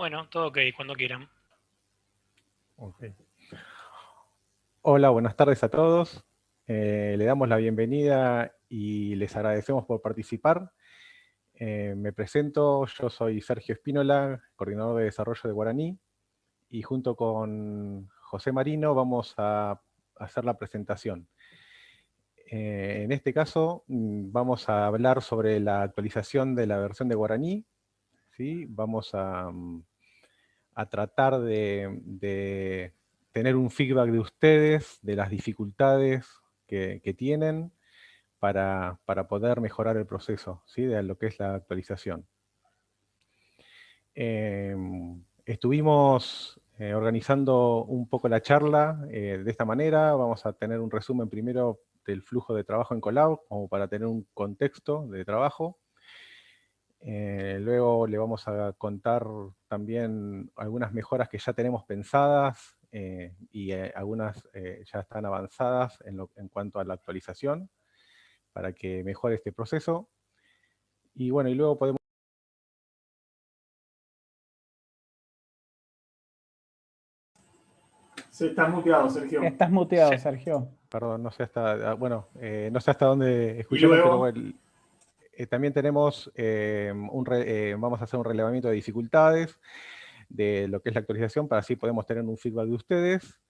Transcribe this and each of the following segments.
Bueno, todo ok, cuando quieran. Ok. Hola, buenas tardes a todos. Le damos la bienvenida y les agradecemos por participar. Me presento, yo soy Sergio Espínola, coordinador de desarrollo de Guaraní, y junto con José Marino vamos a hacer la presentación. En este caso vamos a hablar sobre la actualización de la versión de Guaraní, ¿sí? Vamos a tratar de tener un feedback de ustedes, de las dificultades que tienen para poder mejorar el proceso, ¿sí? De lo que es la actualización. Estuvimos organizando un poco la charla de esta manera. Vamos a tener un resumen primero del flujo de trabajo en Colab, como para tener un contexto de trabajo. Luego le vamos a contar también algunas mejoras que ya tenemos pensadas y algunas ya están avanzadas en cuanto a la actualización para que mejore este proceso. Y bueno, y luego podemos... Se está muteado, Sergio. Estás muteado, Sergio. Perdón, no sé hasta, bueno, no sé hasta dónde Y escucharon, pero luego, bueno, también tenemos, vamos a hacer un relevamiento de dificultades de lo que es la actualización, para así podemos tener un feedback de ustedes.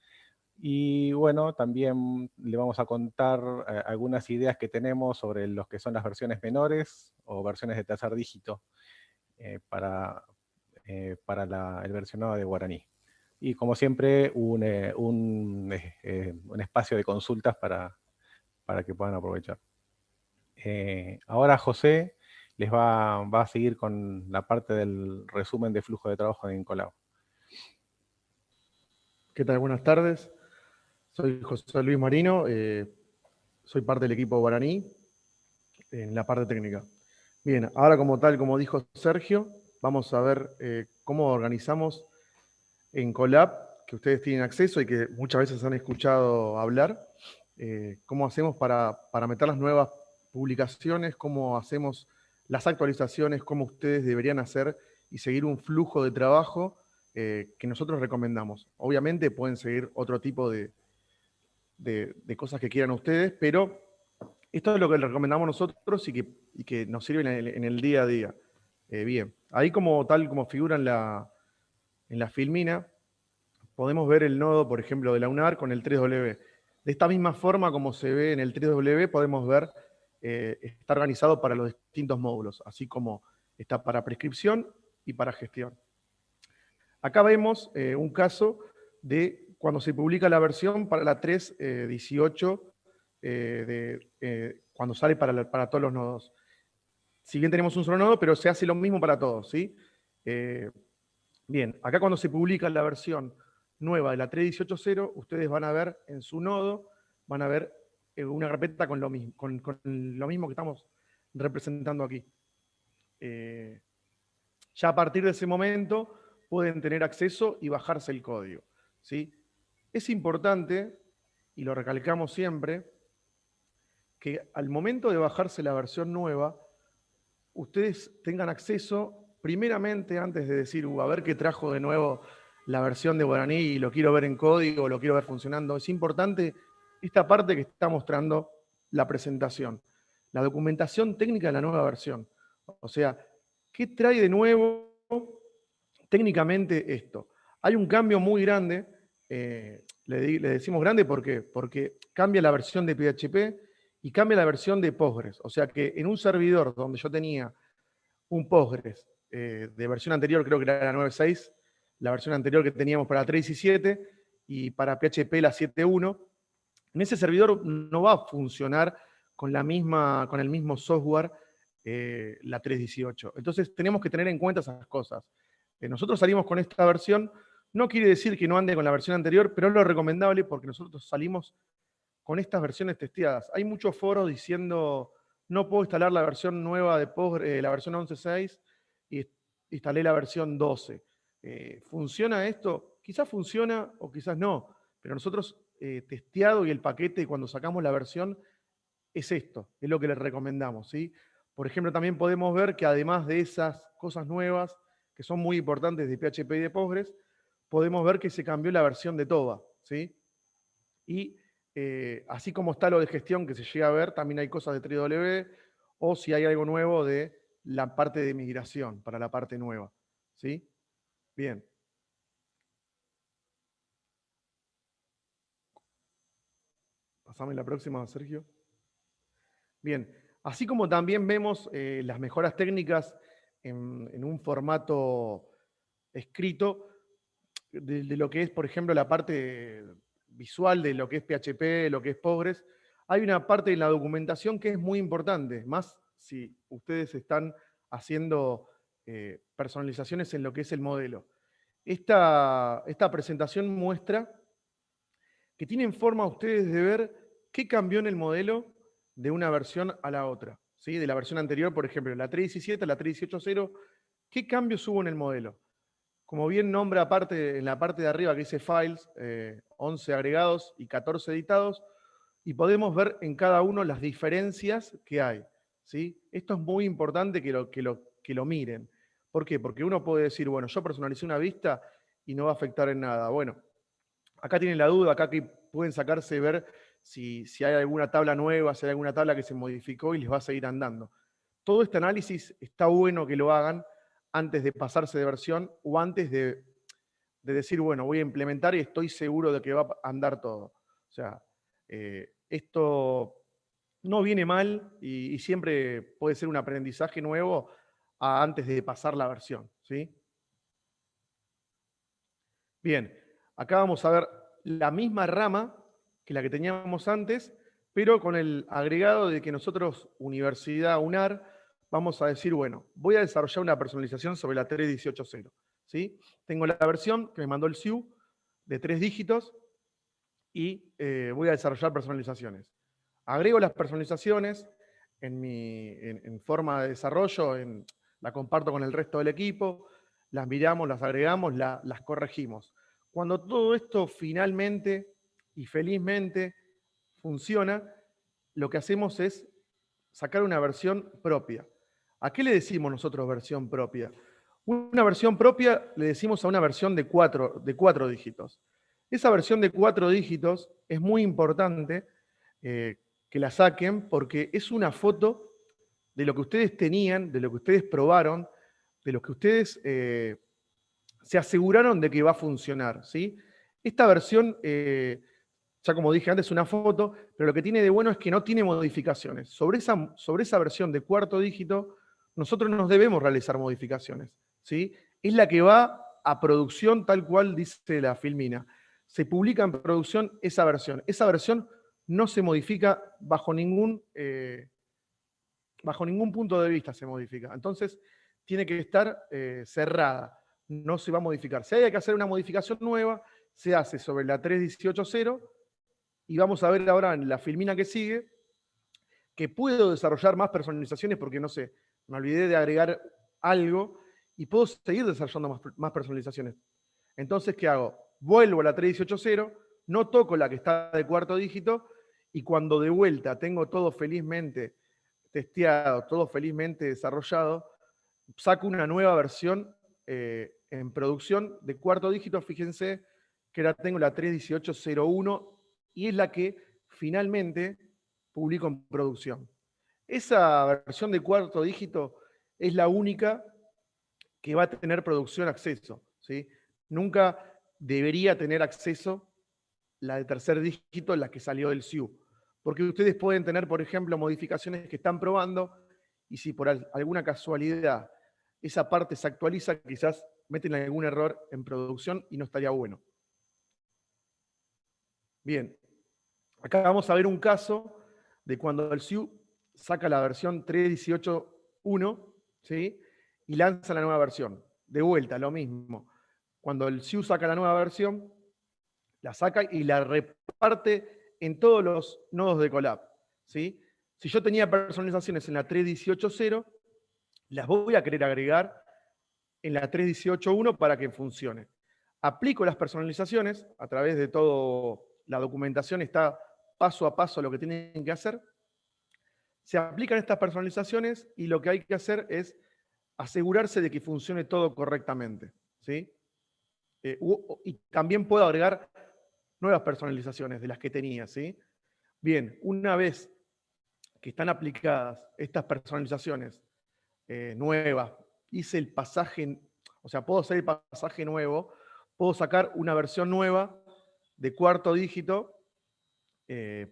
Y bueno, también le vamos a contar algunas ideas que tenemos sobre los que son las versiones menores o versiones de tercer dígito para el versionado de Guaraní. Y como siempre, un espacio de consultas para que puedan aprovechar. Ahora José les va a seguir con la parte del resumen de flujo de trabajo de Incolab. ¿Qué tal? Buenas tardes. Soy José Luis Marino, soy parte del equipo Guaraní en la parte técnica. Bien, ahora como dijo Sergio, vamos a ver cómo organizamos en Colab, que ustedes tienen acceso y que muchas veces han escuchado hablar, cómo hacemos para meter las nuevas publicaciones, cómo hacemos las actualizaciones, cómo ustedes deberían hacer y seguir un flujo de trabajo que nosotros recomendamos. Obviamente pueden seguir otro tipo de cosas que quieran ustedes, pero esto es lo que les recomendamos nosotros y que nos sirve en el día a día. Bien, ahí tal como figura en la filmina, podemos ver el nodo, por ejemplo, de la UNAR con el 3W. De esta misma forma como se ve en el 3W, podemos ver, está organizado para los distintos módulos, así como está para prescripción y para gestión. Acá vemos un caso de cuando se publica la versión para la 3.18, cuando sale para todos los nodos. Si bien tenemos un solo nodo, pero se hace lo mismo para todos, ¿sí? Bien, acá cuando se publica la versión nueva de la 3.18.0, ustedes van a ver en su nodo, van a ver una carpeta con lo mismo, con lo mismo que estamos representando aquí. Ya a partir de ese momento pueden tener acceso y bajarse el código, ¿sí? Es importante, y lo recalcamos siempre, que al momento de bajarse la versión nueva, ustedes tengan acceso, primeramente, antes de decir, a ver qué trajo de nuevo la versión de Guaraní y lo quiero ver en código, lo quiero ver funcionando. Es importante esta parte que está mostrando la presentación, la documentación técnica de la nueva versión. O sea, ¿qué trae de nuevo técnicamente esto? Hay un cambio muy grande, le decimos grande porque cambia la versión de PHP y cambia la versión de Postgres. O sea que en un servidor donde yo tenía un Postgres de versión anterior, creo que era la 9.6, la versión anterior que teníamos para 3 y 7, y para PHP la 7.1, en ese servidor no va a funcionar con el mismo software la 3.18. Entonces tenemos que tener en cuenta esas cosas. Nosotros salimos con esta versión, no quiere decir que no ande con la versión anterior, pero es lo recomendable porque nosotros salimos con estas versiones testeadas. Hay muchos foros diciendo, no puedo instalar la versión nueva de Postgres, la versión 11.6, y instalé la versión 12. ¿Funciona esto? Quizás funciona o quizás no, pero nosotros testeado y el paquete cuando sacamos la versión es esto, es lo que les recomendamos, ¿sí? Por ejemplo, también podemos ver que además de esas cosas nuevas que son muy importantes de PHP y de Postgres, podemos ver que se cambió la versión de TOBA, ¿sí? Y así como está lo de gestión que se llega a ver, también hay cosas de 3W, o si hay algo nuevo de la parte de migración para la parte nueva, ¿sí? Bien. Pasame la próxima, Sergio. Bien, así como también vemos las mejoras técnicas en un formato escrito de lo que es, por ejemplo, la parte visual de lo que es PHP, lo que es Postgres, hay una parte en la documentación que es muy importante, más si ustedes están haciendo personalizaciones en lo que es el modelo. Esta presentación muestra que tienen forma ustedes de ver qué cambió en el modelo de una versión a la otra. ¿Sí? De la versión anterior, por ejemplo, la 3.17 a la 3.18.0, ¿qué cambios hubo en el modelo? Como bien nombra aparte, en la parte de arriba que dice Files, 11 agregados y 14 editados, y podemos ver en cada uno las diferencias que hay. ¿Sí? Esto es muy importante que lo miren. ¿Por qué? Porque uno puede decir, bueno, yo personalicé una vista y no va a afectar en nada. Bueno, acá tienen la duda, acá que pueden sacarse y ver si hay alguna tabla nueva, si hay alguna tabla que se modificó y les va a seguir andando. Todo este análisis está bueno que lo hagan antes de pasarse de versión o antes de decir, bueno, voy a implementar y estoy seguro de que va a andar todo. O sea, esto no viene mal y siempre puede ser un aprendizaje nuevo antes de pasar la versión, ¿sí? Bien, acá vamos a ver la misma rama que la que teníamos antes, pero con el agregado de que nosotros, Universidad UNAR, vamos a decir, bueno, voy a desarrollar una personalización sobre la 3.18.0. ¿Sí? Tengo la versión que me mandó el SIU de 3 dígitos y voy a desarrollar personalizaciones. Agrego las personalizaciones en forma de desarrollo, la comparto con el resto del equipo, las miramos, las agregamos, las corregimos. Cuando todo esto finalmente y felizmente funciona, lo que hacemos es sacar una versión propia. ¿A qué le decimos nosotros versión propia? Una versión propia le decimos a una versión de cuatro dígitos. Esa versión de 4 dígitos es muy importante que la saquen porque es una foto de lo que ustedes tenían, de lo que ustedes probaron, de lo que ustedes se aseguraron de que va a funcionar. ¿Sí? Esta versión, ya como dije antes, es una foto, pero lo que tiene de bueno es que no tiene modificaciones. Sobre esa versión de 4 dígito, nosotros no debemos realizar modificaciones. ¿Sí? Es la que va a producción tal cual dice la Filmina. Se publica en producción esa versión. Esa versión no se modifica bajo ningún punto de vista se modifica. Entonces, tiene que estar cerrada. No se va a modificar. Si hay que hacer una modificación nueva, se hace sobre la 3.18.0 y vamos a ver ahora en la filmina que sigue que puedo desarrollar más personalizaciones porque, no sé, me olvidé de agregar algo y puedo seguir desarrollando más personalizaciones. Entonces, ¿qué hago? Vuelvo a la 3.18.0, no toco la que está de 4 dígito y cuando de vuelta tengo todo felizmente testeado, todo felizmente desarrollado, saco una nueva versión en producción de 4 dígito. Fíjense que ahora tengo la 3.18.01 y es la que finalmente publico en producción. Esa versión de 4 dígito es la única que va a tener producción acceso. ¿Sí? Nunca debería tener acceso la de 3er dígito, la que salió del SIU. Porque ustedes pueden tener, por ejemplo, modificaciones que están probando y si por alguna casualidad esa parte se actualiza, quizás meten algún error en producción y no estaría bueno. Bien, acá vamos a ver un caso de cuando el SIU saca la versión 3.18.1, ¿sí? Y lanza la nueva versión. De vuelta, lo mismo. Cuando el SIU saca la nueva versión, la saca y la reparte en todos los nodos de Colab. ¿Sí? Si yo tenía personalizaciones en la 3.18.0, las voy a querer agregar en la 3.18.1 para que funcione. Aplico las personalizaciones a través de toda la documentación, está paso a paso lo que tienen que hacer. Se aplican estas personalizaciones y lo que hay que hacer es asegurarse de que funcione todo correctamente, ¿sí? Y también puedo agregar nuevas personalizaciones de las que tenía, ¿sí? Bien, una vez que están aplicadas estas personalizaciones nuevas, hice el pasaje, o sea, puedo hacer el pasaje nuevo, puedo sacar una versión nueva de cuarto dígito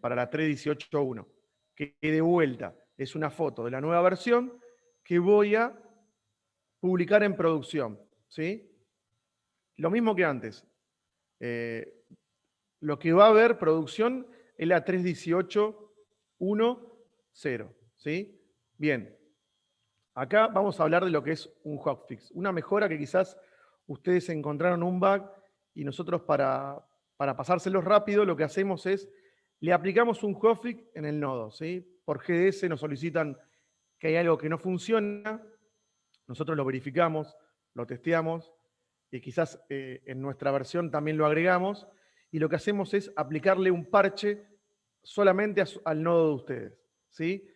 para la 3.18.1, que de vuelta es una foto de la nueva versión que voy a publicar en producción, ¿sí? Lo mismo que antes. Lo que va a haber producción es la 3.18.1.0, ¿sí? Bien. Acá vamos a hablar de lo que es un hotfix, una mejora que quizás ustedes encontraron un bug y nosotros para pasárselos rápido lo que hacemos es, le aplicamos un hotfix en el nodo, ¿sí? Por GDS nos solicitan que hay algo que no funciona, nosotros lo verificamos, lo testeamos, y quizás en nuestra versión también lo agregamos, y lo que hacemos es aplicarle un parche solamente al nodo de ustedes, ¿sí?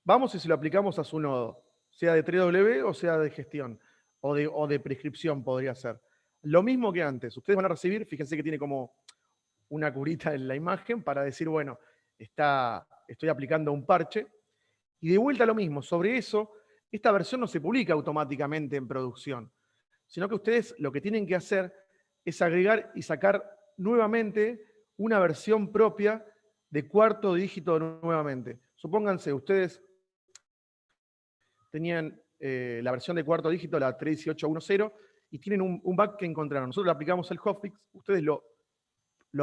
Vamos y se lo aplicamos a su nodo, sea de 3W o sea de gestión, o de prescripción podría ser. Lo mismo que antes, ustedes van a recibir, fíjense que tiene como una curita en la imagen para decir, bueno, estoy aplicando un parche, y de vuelta lo mismo, sobre eso, esta versión no se publica automáticamente en producción, sino que ustedes lo que tienen que hacer es agregar y sacar nuevamente una versión propia de cuarto dígito nuevamente. Supónganse, ustedes tenían la versión de cuarto dígito, la 3.18.1.0, y tienen un bug que encontraron. Nosotros le aplicamos el hotfix, ustedes lo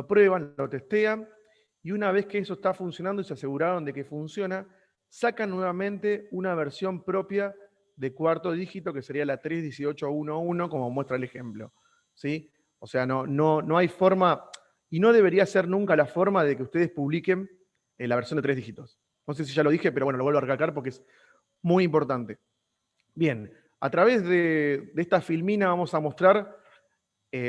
prueban, lo testean, y una vez que eso está funcionando y se aseguraron de que funciona, sacan nuevamente una versión propia de cuarto dígito, que sería la 3.18.1.1, como muestra el ejemplo, ¿sí? O sea, no hay forma, y no debería ser nunca la forma de que ustedes publiquen la versión de 3 dígitos. No sé si ya lo dije, pero bueno, lo vuelvo a recalcar porque es muy importante. Bien, a través de esta filmina vamos a mostrar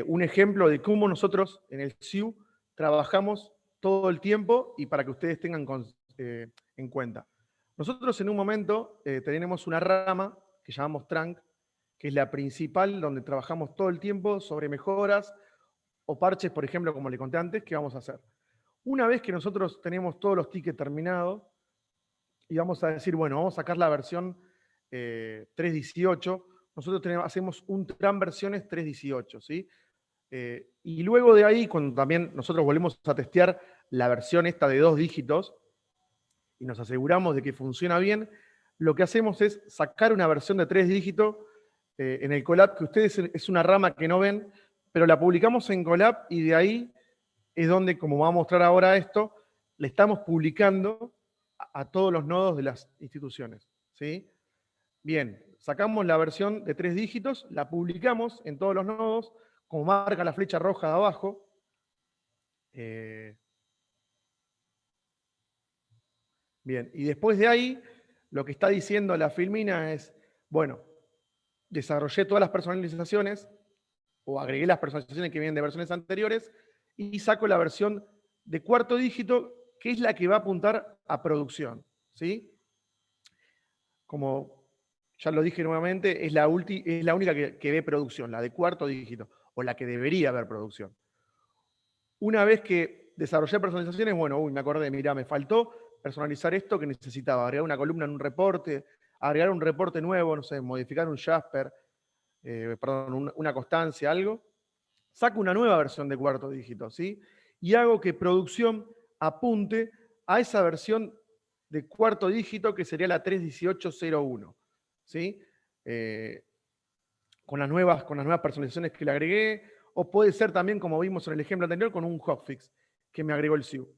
un ejemplo de cómo nosotros en el SIU trabajamos todo el tiempo y para que ustedes tengan en cuenta. Nosotros en un momento tenemos una rama que llamamos Trunk, que es la principal donde trabajamos todo el tiempo sobre mejoras o parches, por ejemplo, como le conté antes, ¿qué vamos a hacer? Una vez que nosotros tenemos todos los tickets terminados y vamos a decir, bueno, vamos a sacar la versión 3.18, nosotros hacemos un TRAN versiones 3.18, ¿sí? Y luego de ahí, cuando también nosotros volvemos a testear la versión esta de 2 dígitos y nos aseguramos de que funciona bien, lo que hacemos es sacar una versión de 3 dígitos en el Colab, que ustedes es una rama que no ven, pero la publicamos en Colab y de ahí es donde, como va a mostrar ahora esto, le estamos publicando a todos los nodos de las instituciones, ¿sí? Bien, sacamos la versión de 3 dígitos, la publicamos en todos los nodos, como marca la flecha roja de abajo. Bien, y después de ahí, lo que está diciendo la filmina es, bueno, desarrollé todas las personalizaciones, o agregué las personalizaciones que vienen de versiones anteriores, y saco la versión de cuarto dígito, que es la que va a apuntar a producción, ¿sí? Como ya lo dije nuevamente, es la única que ve producción, la de cuarto dígito, o la que debería ver producción. Una vez que desarrollé personalizaciones, bueno, me acordé, mirá, me faltó personalizar esto que necesitaba, agregar una columna en un reporte, agregar un reporte nuevo, no sé, modificar un Jasper, perdón, una constancia, algo. Saco una nueva versión de cuarto dígito, ¿sí? Y hago que producción apunte a esa versión de cuarto dígito que sería la 3.18.0.1, ¿sí? Con las nuevas personalizaciones que le agregué, o puede ser también, como vimos en el ejemplo anterior, con un hotfix que me agregó el SIU.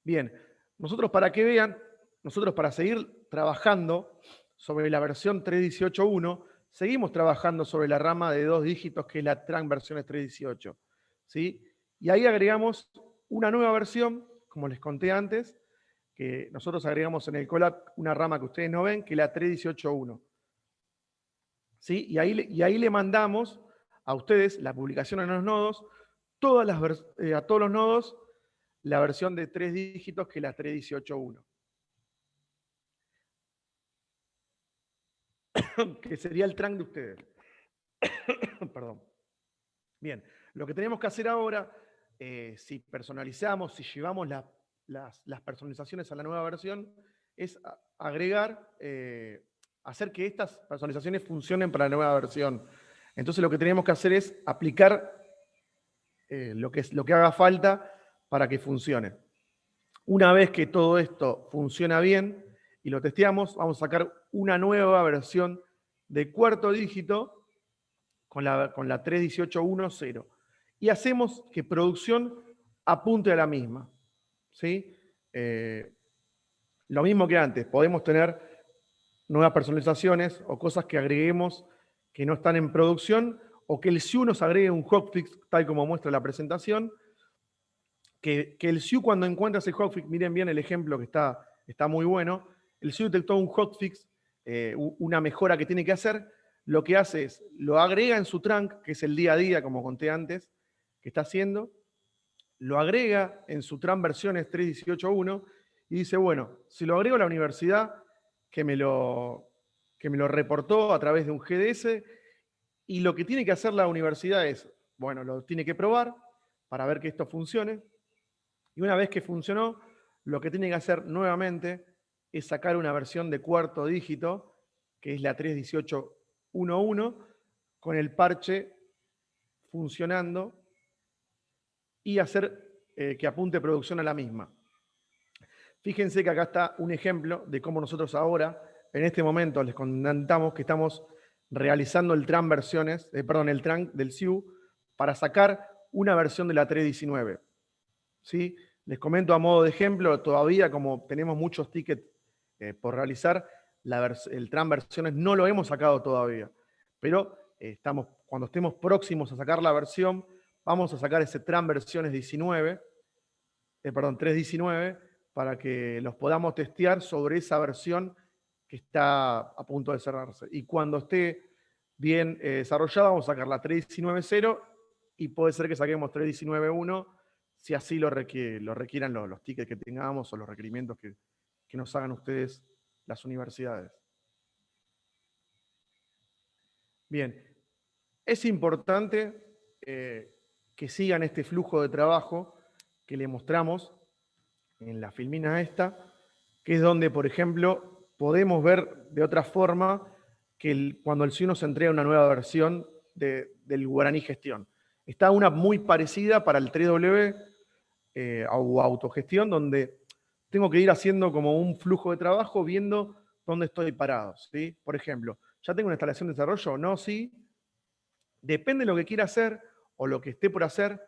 Bien, nosotros para que vean, nosotros para seguir trabajando sobre la versión 3.18.1, seguimos trabajando sobre la rama de 2 dígitos que es la TRAN versiones 3.18, ¿sí? Y ahí agregamos una nueva versión, como les conté antes, que nosotros agregamos en el Colab una rama que ustedes no ven, que es la 3.18.1. ¿Sí? Y ahí le mandamos a ustedes la publicación en los nodos, a todos los nodos, la versión de 3 dígitos que es la 3.18.1. que sería el trunk de ustedes. Perdón. Bien, lo que tenemos que hacer ahora, si personalizamos, si llevamos las personalizaciones a la nueva versión, es agregar, hacer que estas personalizaciones funcionen para la nueva versión. Entonces lo que tenemos que hacer es aplicar lo que haga falta para que funcione. Una vez que todo esto funciona bien y lo testeamos, vamos a sacar una nueva versión de cuarto dígito con la 3.18.1.0. Y hacemos que producción apunte a la misma. ¿Sí? Lo mismo que antes, podemos tener nuevas personalizaciones o cosas que agreguemos que no están en producción, o que el SIU nos agregue un hotfix, tal como muestra la presentación, que el SIU cuando encuentra ese hotfix, miren bien el ejemplo que está muy bueno, el SIU detectó un hotfix, una mejora que tiene que hacer, lo que hace es, lo agrega en su trunk, que es el día a día, como conté antes, que está haciendo, lo agrega en su trunk versiones 3.18.1 y dice, bueno, si lo agrego a la universidad, que me lo reportó a través de un GDS, y lo que tiene que hacer la universidad es, bueno, lo tiene que probar para ver que esto funcione, y una vez que funcionó, lo que tiene que hacer nuevamente es sacar una versión de cuarto dígito, que es la 3.18.1.1, con el parche funcionando y hacer que apunte producción a la misma. Fíjense que acá está un ejemplo de cómo nosotros ahora, en este momento, les comentamos que estamos realizando el trunk versiones, el trunk del SIU para sacar una versión de la 3.19. ¿Sí? Les comento a modo de ejemplo, todavía como tenemos muchos tickets por realizar, el trunk versiones no lo hemos sacado todavía. Pero cuando estemos próximos a sacar la versión, vamos a sacar ese trunk versiones 3.19, para que los podamos testear sobre esa versión que está a punto de cerrarse. Y cuando esté bien desarrollada, vamos a sacar la 3.19.0 y puede ser que saquemos 3.19.1 si así lo requieran los tickets que tengamos o los requerimientos que nos hagan ustedes las universidades. Bien, es importante que sigan este flujo de trabajo que le mostramos en la filmina esta, que es donde, por ejemplo, podemos ver de otra forma que cuando el SIU nos entrega una nueva versión del Guaraní Gestión. Está una muy parecida para el 3W o autogestión, donde tengo que ir haciendo como un flujo de trabajo viendo dónde estoy parado. ¿Sí? Por ejemplo, ¿ya tengo una instalación de desarrollo? No, sí. Depende de lo que quiera hacer o lo que esté por hacer,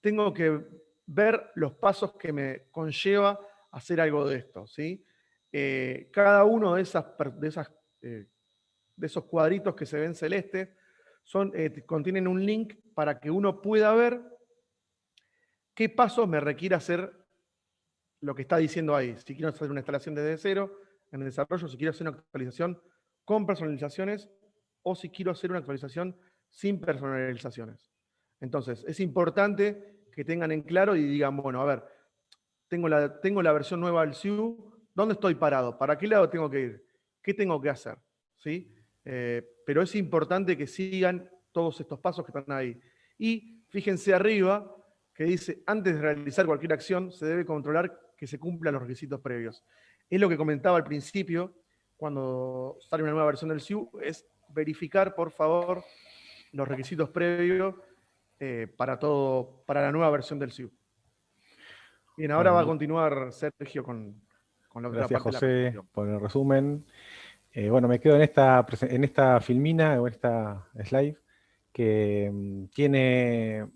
tengo que ver los pasos que me conlleva hacer algo de esto. ¿Sí? Cada uno de esos cuadritos que se ven celestes contienen un link para que uno pueda ver qué pasos me requiere hacer lo que está diciendo ahí. Si quiero hacer una instalación desde cero, en el desarrollo, si quiero hacer una actualización con personalizaciones o si quiero hacer una actualización sin personalizaciones. Entonces, es importante que tengan en claro y digan, bueno, a ver, tengo la versión nueva del SIU, ¿dónde estoy parado? ¿Para qué lado tengo que ir? ¿Qué tengo que hacer? ¿Sí? Pero es importante que sigan todos estos pasos que están ahí. Y fíjense arriba que dice, antes de realizar cualquier acción, se debe controlar que se cumplan los requisitos previos. Es lo que comentaba al principio, cuando sale una nueva versión del SIU, es verificar, por favor, los requisitos previos para la nueva versión del SIU. Bien, ahora va a continuar Sergio con la otra Gracias, parte José, de la presentación. por el resumen. Bueno, me quedo en esta filmina, o en esta slide, que tiene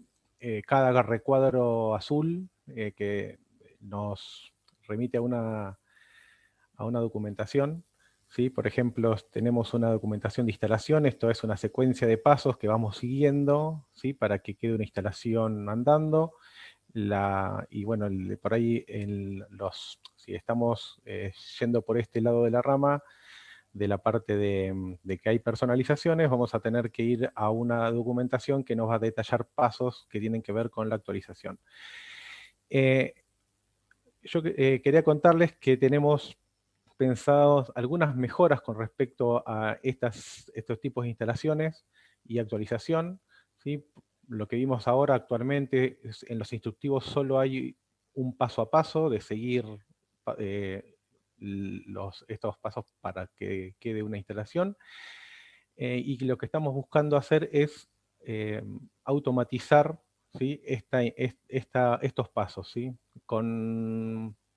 cada recuadro azul que nos remite a una documentación. ¿Sí? Por ejemplo, tenemos una documentación de instalación, esto es una secuencia de pasos que vamos siguiendo, ¿sí? Para que quede una instalación andando. Y bueno, por ahí, si estamos yendo por este lado de la rama, de la parte de que hay personalizaciones, vamos a tener que ir a una documentación que nos va a detallar pasos que tienen que ver con la actualización. Yo quería contarles que tenemos pensado algunas mejoras con respecto a estos tipos de instalaciones y actualización, ¿sí? Lo que vimos ahora actualmente en los instructivos solo hay un paso a paso de seguir estos pasos para que quede una instalación, y lo que estamos buscando hacer es automatizar, ¿sí? Estos pasos, ¿sí?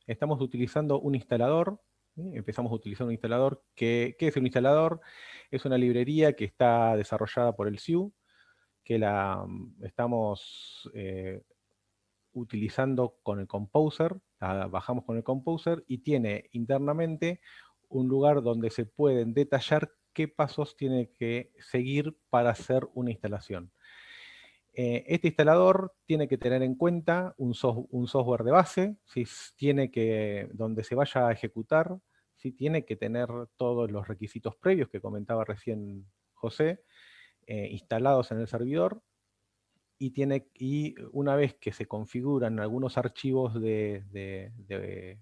Estamos utilizando un instalador, ¿sí? Empezamos a utilizar un instalador. ¿Qué es un instalador? Es una librería que está desarrollada por el SIU, que la estamos utilizando con el Composer, la bajamos con el Composer, y tiene internamente un lugar donde se pueden detallar qué pasos tiene que seguir para hacer una instalación. Este instalador tiene que tener en cuenta un software de base, ¿sí? Donde se vaya a ejecutar, ¿sí? Tiene que tener todos los requisitos previos que comentaba recién José, instalados en el servidor, y una vez que se configuran algunos archivos de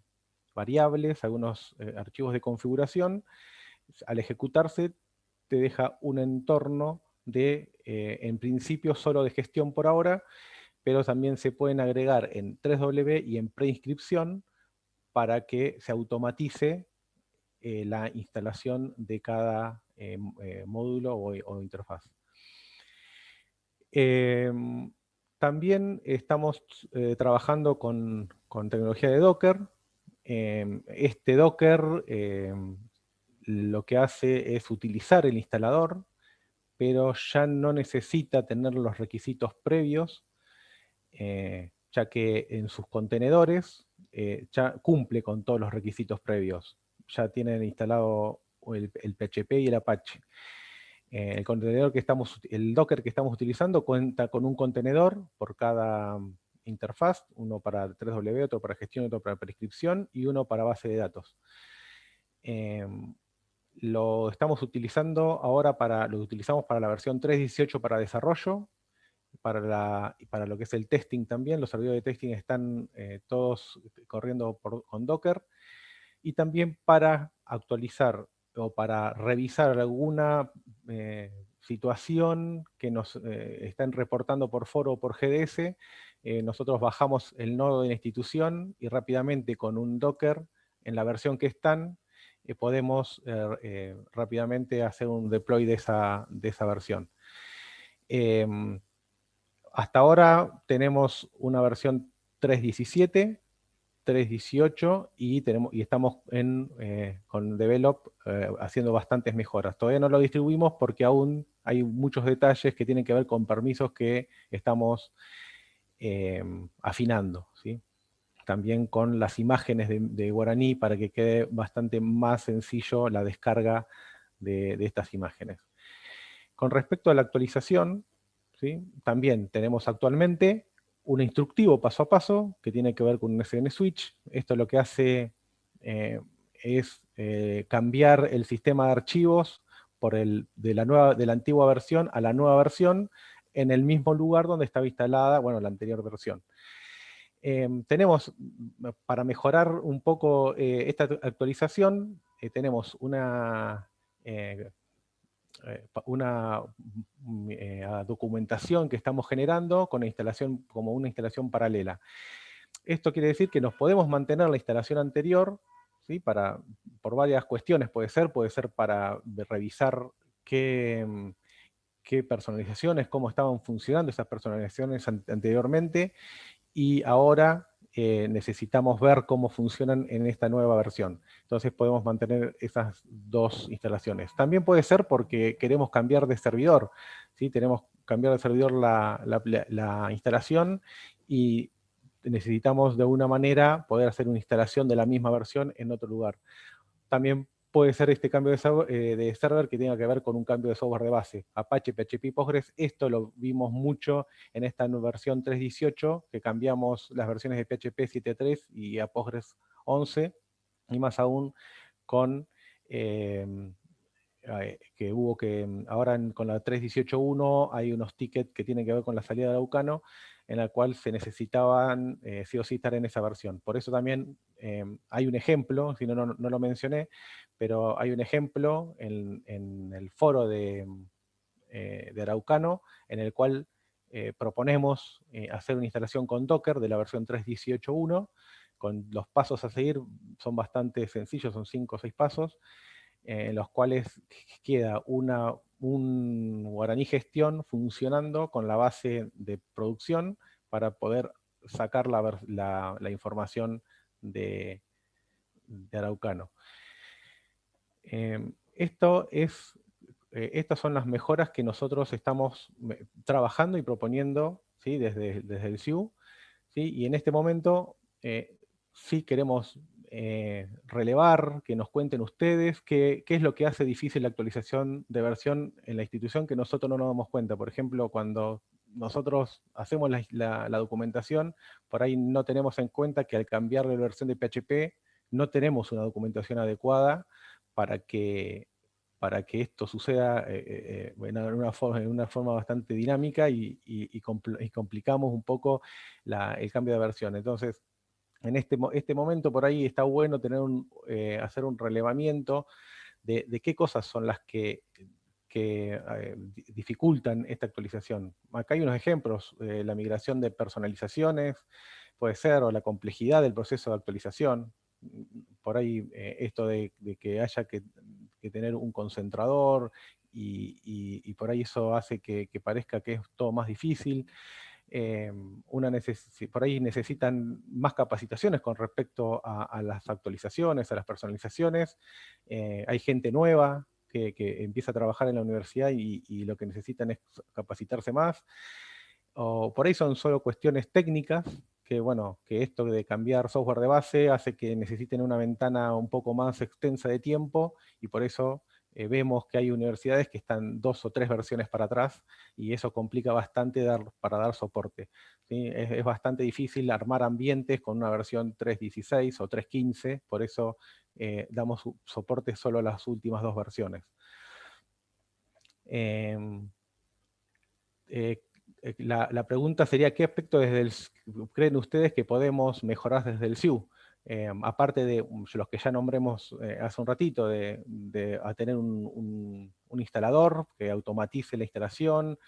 variables, algunos archivos de configuración, al ejecutarse te deja un entorno en principio solo de gestión por ahora, pero también se pueden agregar en 3W y en preinscripción para que se automatice la instalación de cada módulo o interfaz. También estamos trabajando con tecnología de Docker. Este Docker lo que hace es utilizar el instalador, pero ya no necesita tener los requisitos previos, ya que en sus contenedores ya cumple con todos los requisitos previos. Ya tienen instalado el PHP y el Apache. El Docker que estamos utilizando cuenta con un contenedor por cada interfaz, uno para 3W, otro para gestión, otro para prescripción y uno para base de datos. Lo estamos utilizando ahora lo utilizamos para la versión 3.18 para desarrollo, para lo que es el testing también. Los servidores de testing están todos corriendo con Docker, y también para actualizar o para revisar alguna situación que nos están reportando por foro o por GDS. Nosotros bajamos el nodo de la institución y rápidamente con un Docker en la versión que están, podemos rápidamente hacer un deploy de esa versión. Hasta ahora tenemos una versión 3.17, 3.18 y estamos con Develop haciendo bastantes mejoras. Todavía no lo distribuimos porque aún hay muchos detalles que tienen que ver con permisos que estamos afinando, ¿sí? También con las imágenes de Guaraní para que quede bastante más sencillo la descarga de estas imágenes. Con respecto a la actualización, ¿sí? También tenemos actualmente un instructivo paso a paso que tiene que ver con un SN Switch. Esto lo que hace es cambiar el sistema de archivos de la antigua versión a la nueva versión en el mismo lugar donde estaba instalada, bueno, la anterior versión. Tenemos, para mejorar un poco esta actualización, tenemos una documentación que estamos generando con como una instalación paralela. Esto quiere decir que nos podemos mantener la instalación anterior, ¿sí? Por varias cuestiones. Puede ser para revisar qué personalizaciones, cómo estaban funcionando esas personalizaciones anteriormente, y ahora necesitamos ver cómo funcionan en esta nueva versión. Entonces podemos mantener esas dos instalaciones. También puede ser porque queremos cambiar de servidor, ¿sí? Tenemos que cambiar de servidor la instalación y necesitamos de una manera poder hacer una instalación de la misma versión en otro lugar. También puede ser este cambio de server que tenga que ver con un cambio de software de base. Apache, PHP y Postgres, esto lo vimos mucho en esta versión 3.18, que cambiamos las versiones de PHP 7.3 y a Postgres 11, y más aún con que hubo ahora con la 3.18.1 hay unos tickets que tienen que ver con la salida de Araucano, en la cual se necesitaban sí o sí estar en esa versión. Por eso también hay un ejemplo, si no lo mencioné, pero hay un ejemplo en el foro de Araucano, en el cual proponemos hacer una instalación con Docker de la versión 3.18.1, con los pasos a seguir, son bastante sencillos, son 5 o 6 pasos, en los cuales queda un Guaraní gestión funcionando con la base de producción para poder sacar la información de Araucano. Estas son las mejoras que nosotros estamos trabajando y proponiendo, ¿sí? desde el SIU, ¿sí? Y en este momento sí queremos relevar, que nos cuenten ustedes qué es lo que hace difícil la actualización de versión en la institución que nosotros no nos damos cuenta. Por ejemplo, cuando nosotros hacemos la documentación, por ahí no tenemos en cuenta que al cambiar la versión de PHP no tenemos una documentación adecuada para que esto suceda en una forma bastante dinámica y complicamos un poco el cambio de versión. Entonces, en este momento por ahí está bueno tener hacer un relevamiento de qué cosas son las que dificultan esta actualización. Acá hay unos ejemplos, la migración de personalizaciones, puede ser, o la complejidad del proceso de actualización. Por ahí esto de que haya que tener un concentrador y por ahí eso hace que parezca que es todo más difícil. Por ahí necesitan más capacitaciones con respecto a las actualizaciones, a las personalizaciones. Hay gente nueva que empieza a trabajar en la universidad y lo que necesitan es capacitarse más. O por ahí son solo cuestiones técnicas, que bueno, que esto de cambiar software de base hace que necesiten una ventana un poco más extensa de tiempo, y por eso vemos que hay universidades que están 2 o 3 versiones para atrás, y eso complica bastante para dar soporte, ¿sí? Es bastante difícil armar ambientes con una versión 3.16 o 3.15, por eso damos soporte solo a las últimas 2 versiones. La pregunta sería, ¿qué aspectos creen ustedes que podemos mejorar desde el SIU? Aparte de los que ya nombremos hace un ratito, de tener un instalador que automatice la instalación,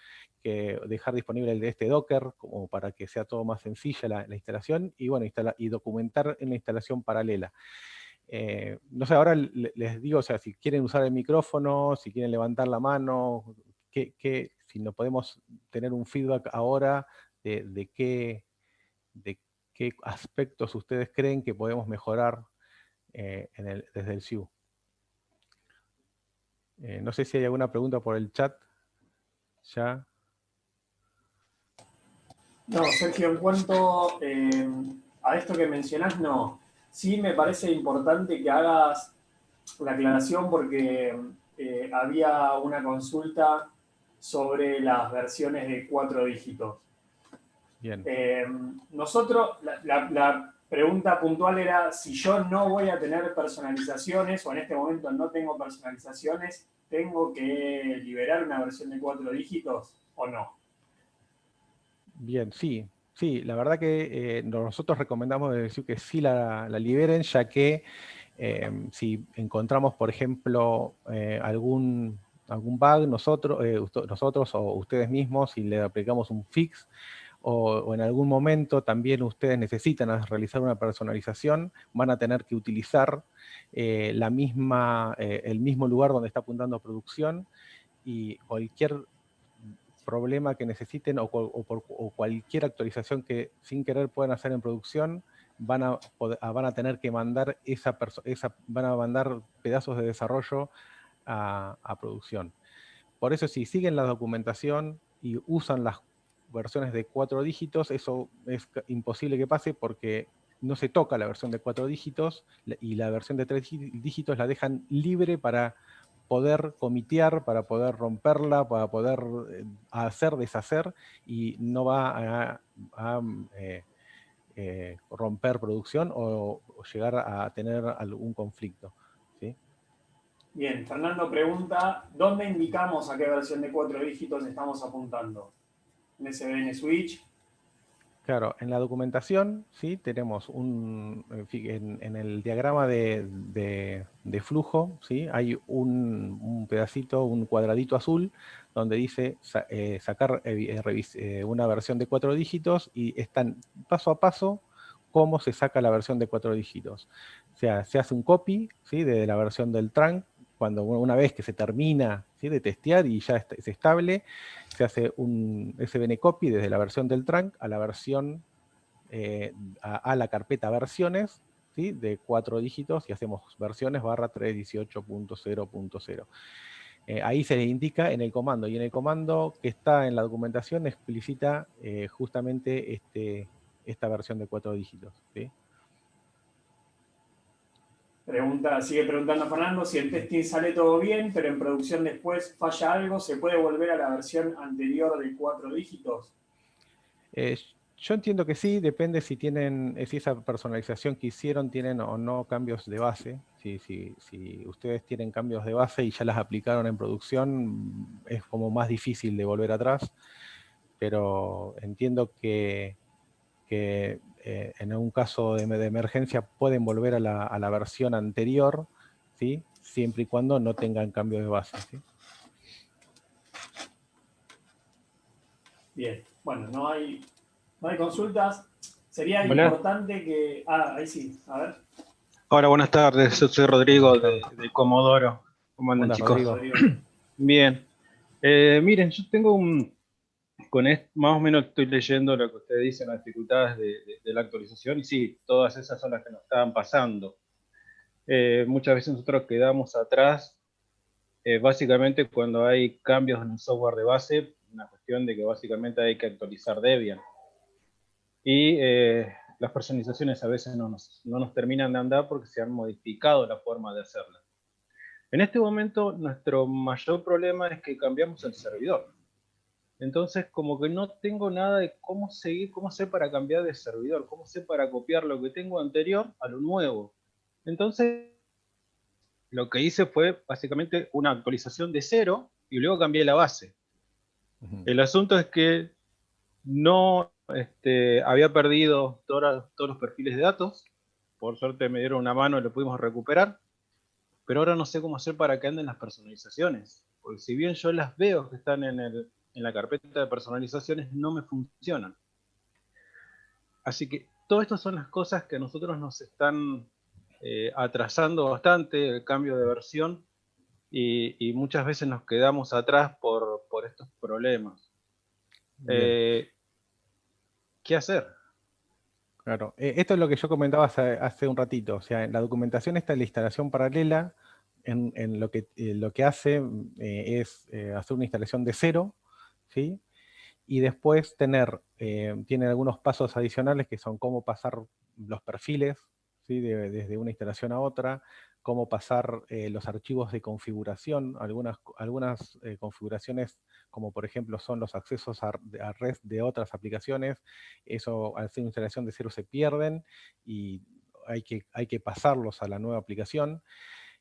que dejar disponible el de este Docker, como para que sea todo más sencilla la instalación, y bueno, y documentar en la instalación paralela. No sé, ahora les digo, o sea, si quieren usar el micrófono, si quieren levantar la mano, si no podemos tener un feedback ahora de qué aspectos ustedes creen que podemos mejorar desde el SIU. No sé si hay alguna pregunta por el chat. Ya. No, Sergio, en cuanto a esto que mencionás, no. Sí me parece importante que hagas la aclaración porque había una consulta sobre las versiones de 4 dígitos. Bien. Nosotros, la pregunta puntual era si yo no voy a tener personalizaciones o en este momento no tengo personalizaciones, ¿tengo que liberar una versión de 4 dígitos o no? Bien, sí. Sí, la verdad que nosotros recomendamos decir que sí la liberen, ya que si encontramos, por ejemplo, algún bug nosotros o ustedes mismos, si le aplicamos un fix, o en algún momento también ustedes necesitan realizar una personalización, van a tener que utilizar el mismo lugar donde está apuntando a producción, y cualquier problema que necesiten o cualquier actualización que sin querer puedan hacer en producción, van a tener que mandar van a mandar pedazos de desarrollo a producción. Por eso, si siguen la documentación y usan las versiones de 4 dígitos, eso es imposible que pase, porque no se toca la versión de 4 dígitos y la versión de 3 dígitos la dejan libre para poder comitear, para poder romperla, para poder hacer, deshacer, y no va a romper producción o llegar a tener algún conflicto, ¿sí? Bien, Fernando pregunta, ¿dónde indicamos a qué versión de 4 dígitos estamos apuntando? ¿En SVN Switch? Claro, en la documentación, ¿sí? Tenemos en el diagrama de flujo, ¿sí? Hay un pedacito, un cuadradito azul, donde dice sacar una versión de 4 dígitos, y están paso a paso cómo se saca la versión de 4 dígitos. O sea, se hace un copy, ¿sí? De la versión del trunk, cuando una vez que se termina, ¿sí? De testear y ya es estable, se hace un SVN copy desde la versión del trunk a la versión, a la carpeta versiones, ¿sí? De 4 dígitos, y hacemos versiones /318.0.0. Ahí se le indica en el comando, y en el comando que está en la documentación explicita justamente esta versión de 4 dígitos, ¿sí? Sigue preguntando Fernando, si en testing sale todo bien, pero en producción después falla algo, ¿se puede volver a la versión anterior de 4 dígitos? Yo entiendo que sí, depende si esa personalización que hicieron tienen o no cambios de base. Si ustedes tienen cambios de base y ya las aplicaron en producción, es como más difícil de volver atrás, pero entiendo que en un caso de emergencia pueden volver a la versión anterior, ¿sí? Siempre y cuando no tengan cambios de base, ¿sí? Bien, bueno, no hay consultas. Sería Hola. importante que... Ah, ahí sí, a ver. Hola, buenas tardes. Yo soy Rodrigo Buenas tardes. de Comodoro. ¿Cómo andan, Hola, chicos? Rodrigo. Bien. Miren, yo tengo más o menos estoy leyendo lo que ustedes dicen, las dificultades de la actualización, y sí, todas esas son las que nos estaban pasando. Muchas veces nosotros quedamos atrás, básicamente cuando hay cambios en el software de base, una cuestión de que básicamente hay que actualizar Debian. Y las personalizaciones a veces no nos terminan de andar porque se han modificado la forma de hacerlas. En este momento nuestro mayor problema es que cambiamos el servidor. Entonces como que no tengo nada de cómo sé para cambiar de servidor, cómo sé para copiar lo que tengo anterior a lo nuevo. Entonces lo que hice fue básicamente una actualización de cero y luego cambié la base. El asunto es que no había perdido todos los perfiles de datos. Por suerte me dieron una mano y lo pudimos recuperar. Pero ahora no sé cómo hacer para que anden las personalizaciones. Porque si bien yo las veo que están en la carpeta de personalizaciones, no me funcionan. Así que todas estas son las cosas que a nosotros nos están atrasando bastante el cambio de versión, y muchas veces nos quedamos atrás por estos problemas. ¿Qué hacer? Claro, esto es lo que yo comentaba hace un ratito. O sea, en la documentación está la instalación paralela, en lo que hace es hacer una instalación de cero, ¿sí? Y después tiene algunos pasos adicionales que son cómo pasar los perfiles, ¿sí? Desde una instalación a otra, cómo pasar los archivos de configuración, algunas configuraciones, como por ejemplo son los accesos a red de otras aplicaciones. Eso, al ser una instalación de cero, se pierden y hay que pasarlos a la nueva aplicación.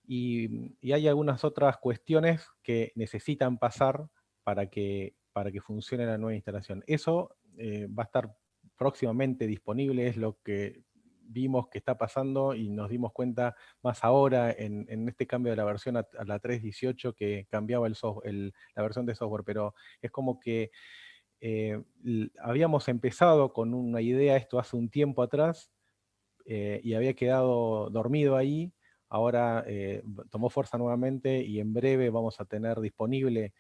Y hay algunas otras cuestiones que necesitan pasar para que funcione la nueva instalación. Eso va a estar próximamente disponible, es lo que vimos que está pasando y nos dimos cuenta más ahora en este cambio de la versión a la 3.18, que cambiaba la versión de software. Pero es como que habíamos empezado con una idea, esto hace un tiempo atrás, y había quedado dormido ahí. Ahora tomó fuerza nuevamente, y en breve vamos a tener disponible,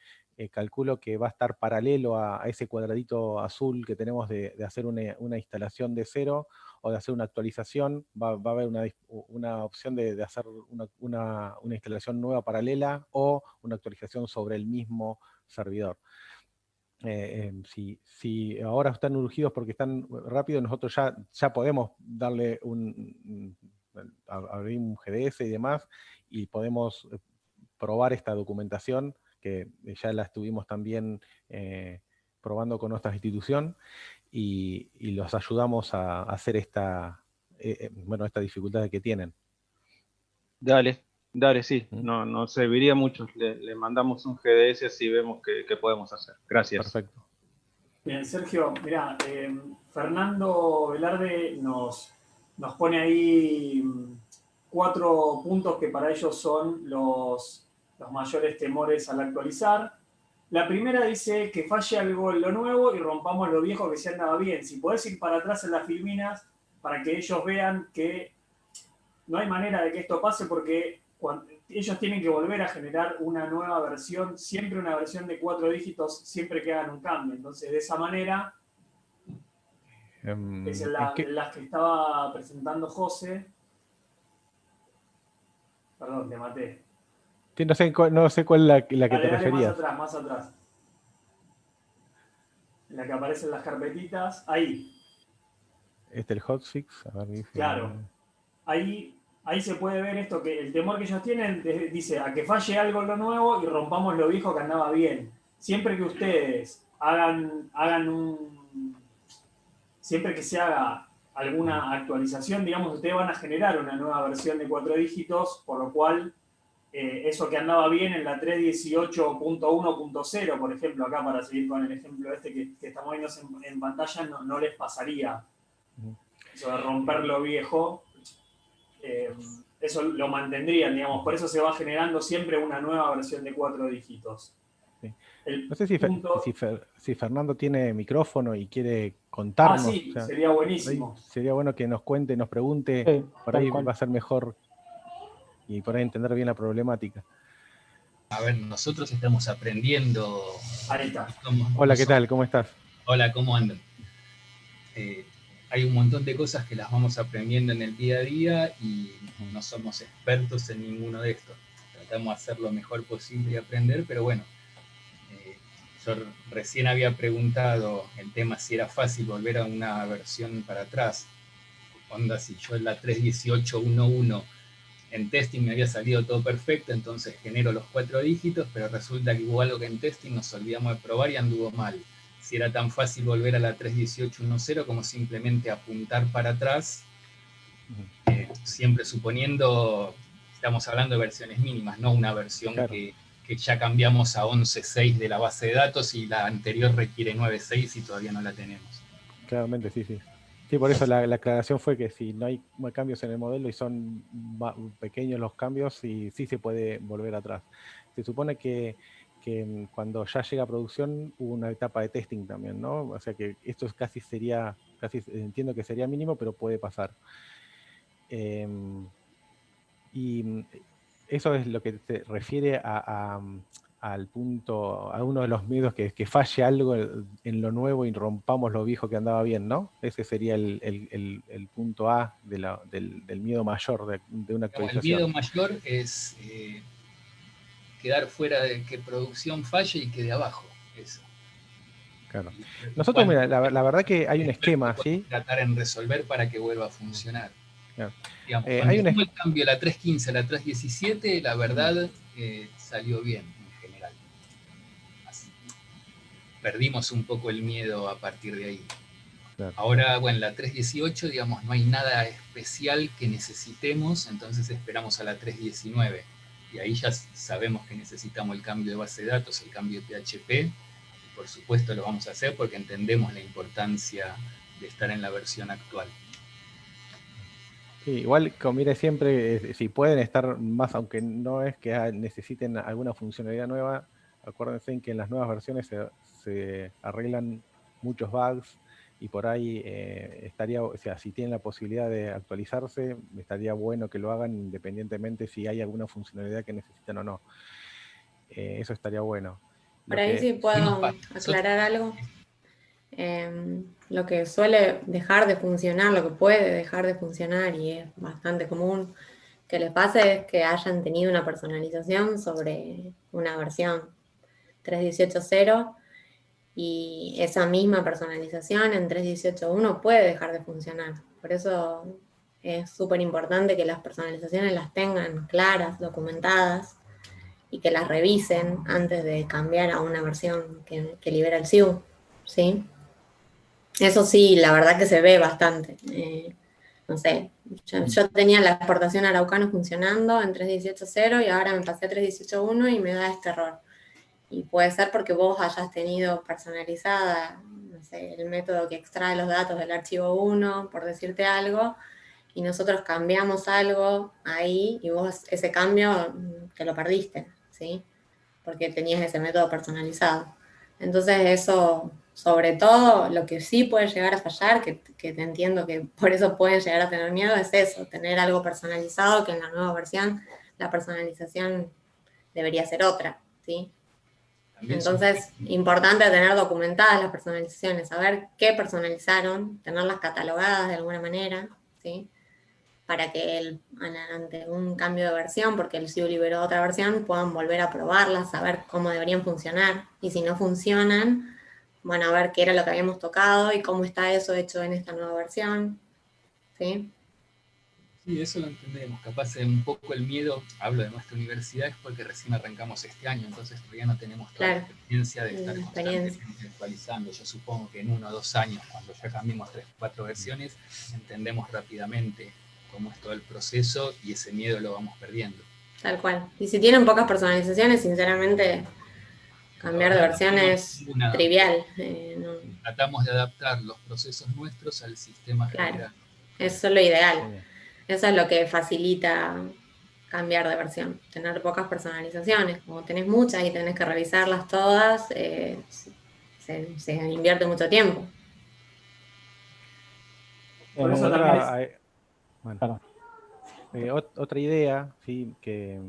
calculo que va a estar paralelo a ese cuadradito azul que tenemos de hacer una instalación de cero o de hacer una actualización. Va a haber una opción de hacer una instalación nueva paralela o una actualización sobre el mismo servidor. Si ahora están urgidos porque están rápidos, nosotros ya podemos darle abrir un GDS y demás, y podemos probar esta documentación, que ya la estuvimos también probando con nuestra institución, y los ayudamos a hacer esta dificultad que tienen. Dale, Dale, sí, nos serviría mucho. Le mandamos un GDS así vemos qué podemos hacer. Gracias. Perfecto. Bien, Sergio, mirá, Fernando Velarde nos pone ahí 4 puntos que para ellos son los mayores temores al actualizar. La primera dice que falle algo en lo nuevo y rompamos lo viejo que se andaba bien. Si podés ir para atrás en las filminas para que ellos vean que no hay manera de que esto pase porque ellos tienen que volver a generar una nueva versión, siempre una versión de 4 dígitos, siempre que hagan un cambio. Entonces, de esa manera, es en las que estaba presentando José. Perdón, te maté. No sé cuál es la que te Dale, referías. más atrás. La que aparecen las carpetitas, ahí. El hotfix. A ver, dice... Claro. Ahí se puede ver esto, que el temor que ellos tienen dice a que falle algo en lo nuevo y rompamos lo viejo que andaba bien. Siempre que ustedes siempre que se haga alguna actualización, digamos, ustedes van a generar una nueva versión de 4 dígitos, por lo cual eso que andaba bien en la 318.1.0, por ejemplo, acá para seguir con el ejemplo este que estamos viendo en pantalla, no les pasaría. Eso de romper lo viejo, eso lo mantendrían, digamos, por eso se va generando siempre una nueva versión de 4 dígitos. Sí. No sé si Fernando tiene micrófono y quiere contarnos. Sí, sería buenísimo. Sería bueno que nos cuente, nos pregunte, por ahí va a ser mejor y por ahí entender bien la problemática. A ver, nosotros estamos aprendiendo. Ahí está. Hola, ¿qué tal? ¿Cómo estás? Hola, ¿cómo andan? Hay un montón de cosas que las vamos aprendiendo en el día a día y no somos expertos en ninguno de estos. Tratamos de hacer lo mejor posible y aprender, pero bueno, yo recién había preguntado el tema si era fácil volver a una versión para atrás. Onda, si yo en la 3.18.1.1 en testing me había salido todo perfecto, entonces genero los 4 dígitos, pero resulta que hubo algo que en testing nos olvidamos de probar y anduvo mal. Si era tan fácil volver a la 3.18.1.0 como simplemente apuntar para atrás, siempre suponiendo, estamos hablando de versiones mínimas, no una versión que ya cambiamos a 11.6 de la base de datos y la anterior requiere 9.6 y todavía no la tenemos. Claramente, sí. Sí, por eso la aclaración fue que si no hay cambios en el modelo y son pequeños los cambios, sí se puede volver atrás. Se supone que cuando ya llega a producción hubo una etapa de testing también, ¿no? O sea que esto casi entiendo que sería mínimo, pero puede pasar. Y eso es lo que se refiere al punto, a uno de los miedos que falle algo en lo nuevo y rompamos lo viejo que andaba bien, ¿no? Ese sería el punto A del miedo mayor de una actualización. El miedo mayor es quedar fuera de que producción falle y quede abajo. Eso. Claro. Nosotros, mira, la verdad que hay un esquema, ¿sí? Tratar en resolver para que vuelva a funcionar. Claro. Digamos, cuando hicimos el cambio de la 3.15 a la 3.17, la verdad salió bien en general. Así. Perdimos un poco el miedo a partir de ahí. Claro. Ahora, bueno, la 3.18, digamos, no hay nada especial que necesitemos, entonces esperamos a la 3.19. Y ahí ya sabemos que necesitamos el cambio de base de datos, el cambio de PHP, y por supuesto lo vamos a hacer porque entendemos la importancia de estar en la versión actual. Sí, igual, como mire siempre, si pueden estar más, aunque no es que necesiten alguna funcionalidad nueva, acuérdense en que en las nuevas versiones se arreglan muchos bugs y por ahí estaría, o sea, si tienen la posibilidad de actualizarse, estaría bueno que lo hagan independientemente si hay alguna funcionalidad que necesitan o no. Eso estaría bueno. Por ahí sí puedo aclarar algo. Lo que suele dejar de funcionar, lo que puede dejar de funcionar y es bastante común que les pase es que hayan tenido una personalización sobre una versión 3.18.0 y esa misma personalización en 3.18.1 puede dejar de funcionar. Por eso es súper importante que las personalizaciones las tengan claras, documentadas y que las revisen antes de cambiar a una versión que libera el SIU, ¿sí? Eso sí, la verdad que se ve bastante. no sé, yo tenía la exportación Araucano funcionando en 3.18.0 y ahora me pasé a 3.18.1 y me da este error. Y puede ser porque vos hayas tenido personalizada, no sé, el método que extrae los datos del archivo 1, por decirte algo, y nosotros cambiamos algo ahí y vos ese cambio te lo perdiste, ¿sí? Porque tenías ese método personalizado. Entonces eso, sobre todo, lo que sí puede llegar a fallar, que te entiendo que por eso pueden llegar a tener miedo, es eso, tener algo personalizado, que en la nueva versión la personalización debería ser otra, ¿sí? Entonces, importante tener documentadas las personalizaciones, saber qué personalizaron, tenerlas catalogadas de alguna manera, ¿sí? Para que ante un cambio de versión, porque el SIU liberó otra versión, puedan volver a probarlas, saber cómo deberían funcionar. Y si no funcionan, bueno, a ver qué era lo que habíamos tocado y cómo está eso hecho en esta nueva versión, ¿sí? Sí, eso lo entendemos. Capaz un poco el miedo, hablo de nuestra universidad, es porque recién arrancamos este año, entonces todavía no tenemos toda la experiencia de estar constantemente actualizando. Yo supongo que en 1 o 2 años, cuando ya cambiemos 3 o 4 versiones, entendemos rápidamente cómo es todo el proceso y ese miedo lo vamos perdiendo. Tal cual. Y si tienen pocas personalizaciones, sinceramente, cambiar de versión es trivial. No. Tratamos de adaptar los procesos nuestros al sistema general. Eso es lo ideal. Eso es lo que facilita cambiar de versión, tener pocas personalizaciones. Como tenés muchas y tenés que revisarlas todas, se invierte mucho tiempo. Por eso otra idea, sí, que...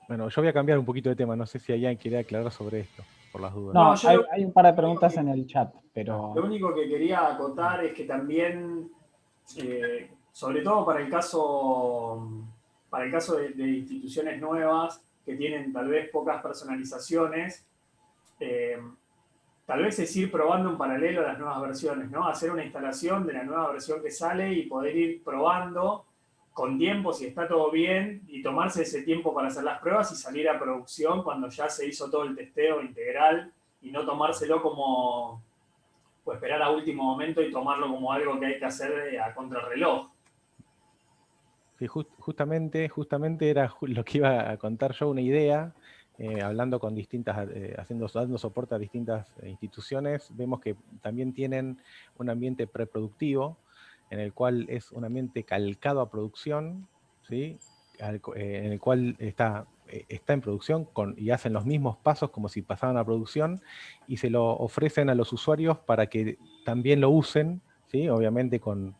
Bueno, yo voy a cambiar un poquito de tema, no sé si alguien quiere aclarar sobre esto, por las dudas. No, hay un par de preguntas en el chat, pero... Lo único que quería acotar es que también, sobre todo para el caso de instituciones nuevas que tienen tal vez pocas personalizaciones, tal vez es ir probando en paralelo las nuevas versiones, ¿no? Hacer una instalación de la nueva versión que sale y poder ir probando con tiempo si está todo bien y tomarse ese tiempo para hacer las pruebas y salir a producción cuando ya se hizo todo el testeo integral y no tomárselo como, pues esperar a último momento y tomarlo como algo que hay que hacer a contrarreloj. Sí, justamente era lo que iba a contar yo, una idea, hablando con distintas, dando soporte a distintas instituciones, vemos que también tienen un ambiente preproductivo, en el cual es un ambiente calcado a producción, ¿sí? En el cual está en producción y hacen los mismos pasos como si pasaran a producción, y se lo ofrecen a los usuarios para que también lo usen, ¿sí? Obviamente con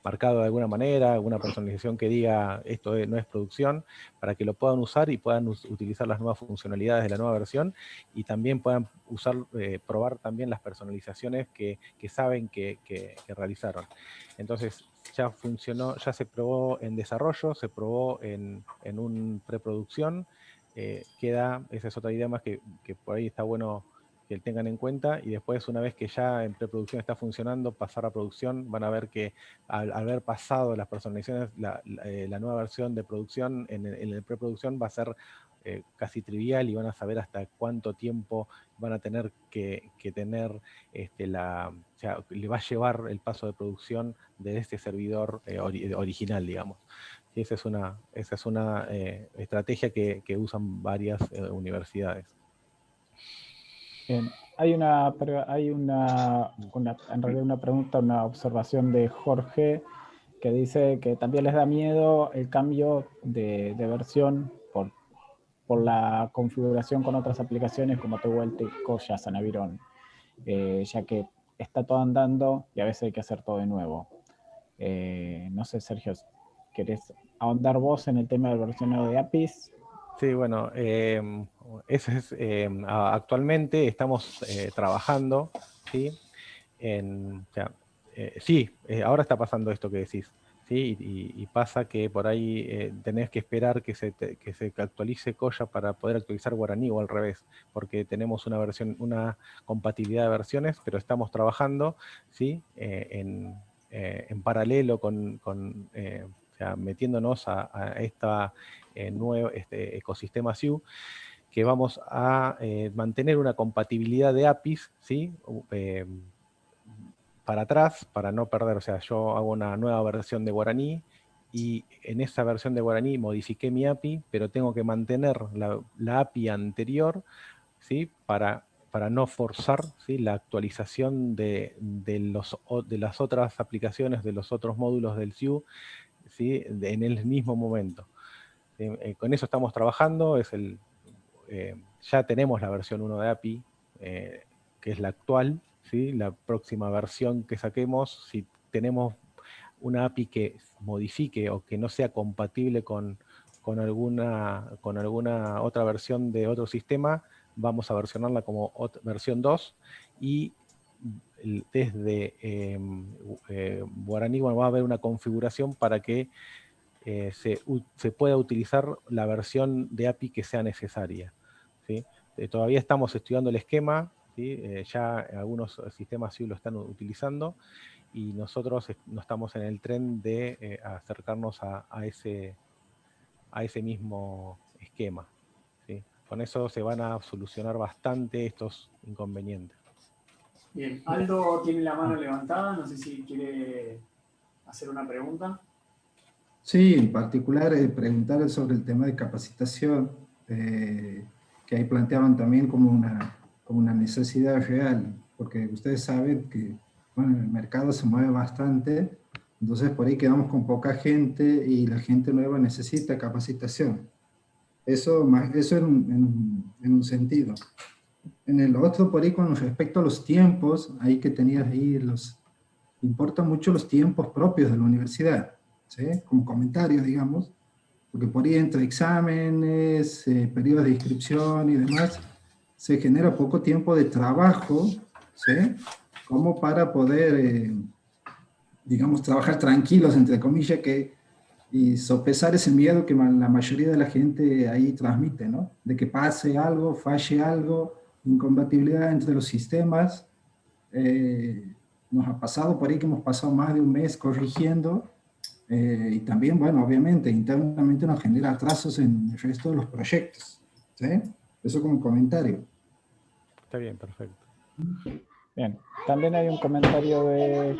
marcado de alguna manera, alguna personalización que diga esto no es producción, para que lo puedan usar y puedan utilizar las nuevas funcionalidades de la nueva versión, y también puedan probar también las personalizaciones que saben que realizaron. Entonces ya funcionó, ya se probó en desarrollo, se probó en un preproducción, esa es otra idea más que por ahí está bueno que tengan en cuenta, y después, una vez que ya en preproducción está funcionando, pasar a producción, van a ver que al haber pasado las personalizaciones, la nueva versión de producción en el preproducción va a ser casi trivial, y van a saber hasta cuánto tiempo van a tener que tener o sea, le va a llevar el paso de producción de este servidor original, digamos. Y esa es una estrategia que usan varias universidades. Bien. En realidad una pregunta, una observación de Jorge, que dice que también les da miedo el cambio de versión por la configuración con otras aplicaciones como Tehuelte, Koya, Sanavirón, ya que está todo andando y a veces hay que hacer todo de nuevo. No sé, Sergio, ¿querés ahondar vos en el tema del versionado de APIs? Sí, bueno, actualmente estamos trabajando, ¿sí? Ahora está pasando esto que decís, ¿sí? Y pasa que por ahí tenés que esperar que se actualice Koya para poder actualizar Guaraní, o al revés, porque tenemos una compatibilidad de versiones, pero estamos trabajando, ¿sí? En paralelo metiéndonos a esta nuevo ecosistema SIU, que vamos a mantener una compatibilidad de APIs, ¿sí? para atrás, para no perder, o sea, yo hago una nueva versión de Guaraní, y en esa versión de Guaraní modifiqué mi API, pero tengo que mantener la API anterior, ¿sí? Para no forzar, ¿sí? La actualización de las otras aplicaciones, de los otros módulos del SIU, ¿sí? En el mismo momento. Con eso estamos trabajando, ya tenemos la versión 1 de API, que es la actual, ¿sí? La próxima versión que saquemos, si tenemos una API que modifique o que no sea compatible con alguna otra versión de otro sistema, vamos a versionarla como versión 2, y desde Guaraní va a haber una configuración para que se pueda utilizar la versión de API que sea necesaria, ¿sí? Todavía estamos estudiando el esquema, ¿sí? Ya algunos sistemas sí lo están utilizando, y nosotros no estamos en el tren de acercarnos a ese mismo esquema, ¿sí? Con eso se van a solucionar bastante estos inconvenientes. Bien, Aldo tiene la mano levantada, no sé si quiere hacer una pregunta. Sí, en particular preguntar sobre el tema de capacitación, que ahí planteaban también como una necesidad real, porque ustedes saben que bueno, el mercado se mueve bastante, entonces por ahí quedamos con poca gente y la gente nueva necesita capacitación. Eso en un sentido. En el otro, por ahí con respecto a los tiempos, ahí que tenías ahí, importan mucho los tiempos propios de la universidad, ¿sí? Como comentario, digamos, porque por ahí entre exámenes, periodos de inscripción y demás, se genera poco tiempo de trabajo, ¿sí? Como para poder, digamos, trabajar tranquilos, entre comillas, y sopesar ese miedo que la mayoría de la gente ahí transmite, ¿no? De que pase algo, falle algo, incompatibilidad entre los sistemas. Nos ha pasado por ahí que hemos pasado más de un mes corrigiendo, y también, bueno, obviamente, internamente nos genera atrasos en el resto de los proyectos, ¿sí? Eso como comentario. Está bien, perfecto. Bien, también hay un comentario de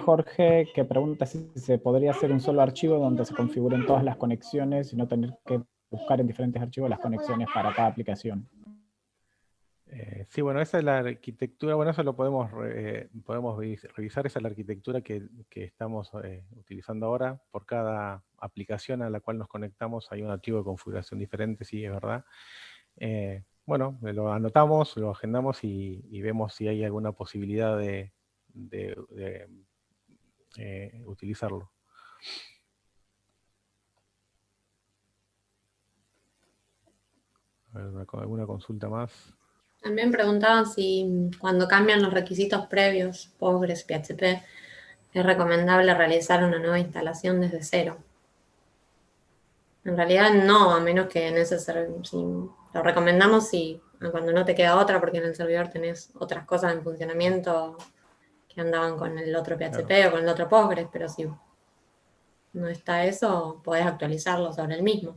Jorge que pregunta si se podría hacer un solo archivo donde se configuren todas las conexiones y no tener que buscar en diferentes archivos las conexiones para cada aplicación. Sí, bueno, esa es la arquitectura, bueno, eso lo podemos revisar, esa es la arquitectura que estamos utilizando ahora. Por cada aplicación a la cual nos conectamos hay un archivo de configuración diferente, sí, es verdad. Bueno, lo anotamos, lo agendamos y vemos si hay alguna posibilidad de utilizarlo. A ver, ¿alguna consulta más? También preguntaban si cuando cambian los requisitos previos, Postgres, PHP, es recomendable realizar una nueva instalación desde cero. En realidad no, a menos que en ese servidor, si lo recomendamos si cuando no te queda otra, porque en el servidor tenés otras cosas en funcionamiento que andaban con el otro PHP claro, o con el otro Postgres, pero si no está eso, podés actualizarlo sobre el mismo.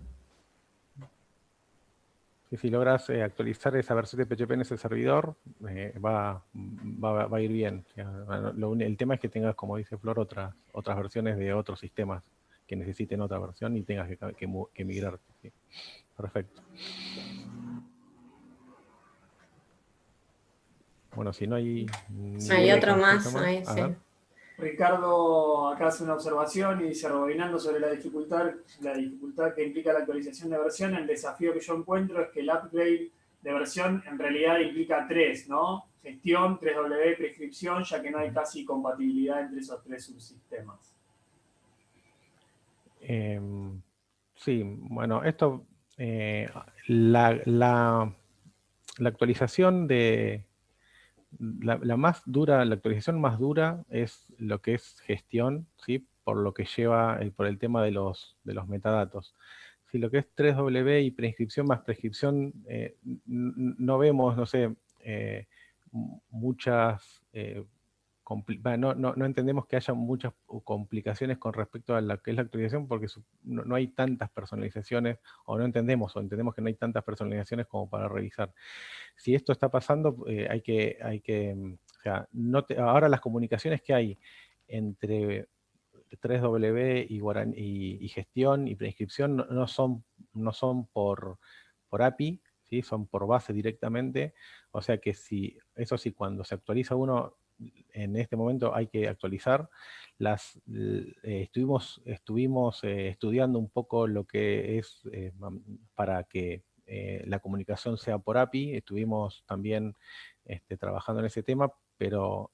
Y si logras actualizar esa versión de PHP en ese servidor, va a ir bien. El tema es que tengas, como dice Flor, otras versiones de otros sistemas que necesiten otra versión y tengas que migrar. ¿Sí? Perfecto. Bueno, si no hay... Hay otro más. Ahí, sí. Ricardo acá hace una observación y dice, rebobinando sobre la dificultad que implica la actualización de versión, el desafío que yo encuentro es que el upgrade de versión en realidad implica 3, ¿no? Gestión, 3W, prescripción, ya que no hay casi compatibilidad entre esos 3 subsistemas. Sí, bueno, esto, la actualización de... La actualización más dura es lo que es gestión, ¿sí? Por lo que lleva, por el tema de los metadatos. Si lo que es 3W y prescripción más prescripción, no vemos, no sé, muchas... no entendemos que haya muchas complicaciones con respecto a lo que es la actualización, porque no hay tantas personalizaciones, o entendemos que no hay tantas personalizaciones como para revisar. Si esto está pasando, hay que sea, ahora las comunicaciones que hay entre 3W y gestión y preinscripción no son por API, ¿sí? Son por base directamente. O sea que eso sí, cuando se actualiza uno, en este momento hay que actualizar. Estuvimos estudiando un poco lo que es para que la comunicación sea por API. Estuvimos también trabajando en ese tema, pero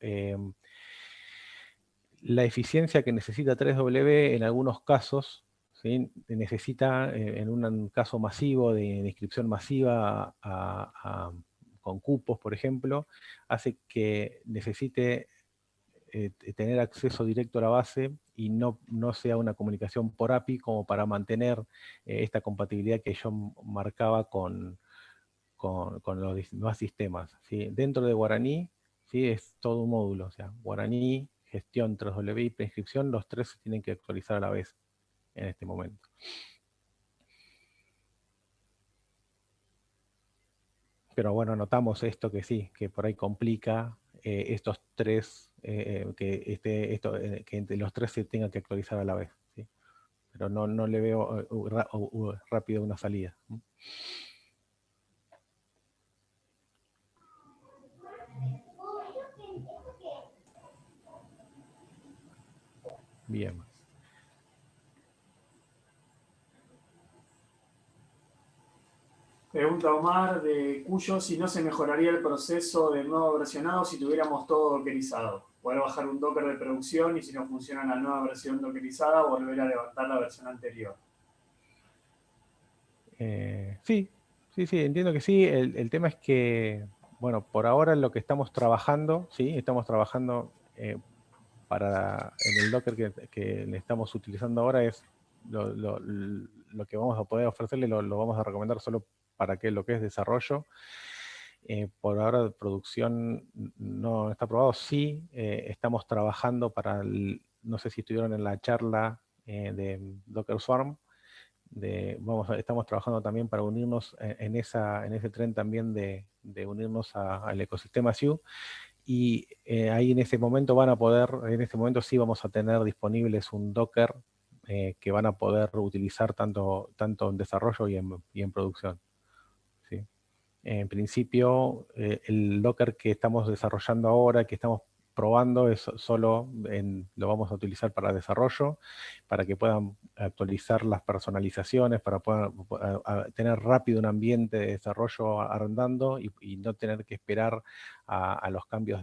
la eficiencia que necesita 3W en algunos casos, ¿sí? Necesita, en un caso masivo de inscripción masiva con cupos, por ejemplo, hace que necesite tener acceso directo a la base y no sea una comunicación por API como para mantener esta compatibilidad que yo marcaba con los demás sistemas, ¿sí? Dentro de Guaraní, ¿sí? Es todo un módulo, o sea, Guaraní, gestión, 3W y preinscripción, los tres se tienen que actualizar a la vez en este momento. Pero bueno, notamos esto que sí, que por ahí complica estos tres, que entre los tres se tengan que actualizar a la vez, ¿sí? Pero no le veo rápido una salida. Bien. Pregunta Omar de Cuyo si no se mejoraría el proceso del nuevo versionado si tuviéramos todo dockerizado. Poder bajar un Docker de producción y si no funciona la nueva versión dockerizada, volver a levantar la versión anterior. Sí, entiendo que sí. El tema es que, bueno, por ahora lo que estamos trabajando, sí, estamos trabajando en el Docker que le estamos utilizando ahora es lo que vamos a poder ofrecerle, lo vamos a recomendar solo para lo que es desarrollo. Por ahora producción no está aprobado. Sí, estamos trabajando no sé si estuvieron en la charla de Docker Swarm. Estamos trabajando también para unirnos en ese tren también de unirnos al ecosistema SIU. Y ahí en ese momento sí vamos a tener disponibles un Docker que van a poder utilizar tanto en desarrollo y en producción. ¿Sí? En principio, el Docker que estamos desarrollando ahora, que estamos probando, es solo lo vamos a utilizar para desarrollo, para que puedan actualizar las personalizaciones, para poder tener rápido un ambiente de desarrollo andando y no tener que esperar a los cambios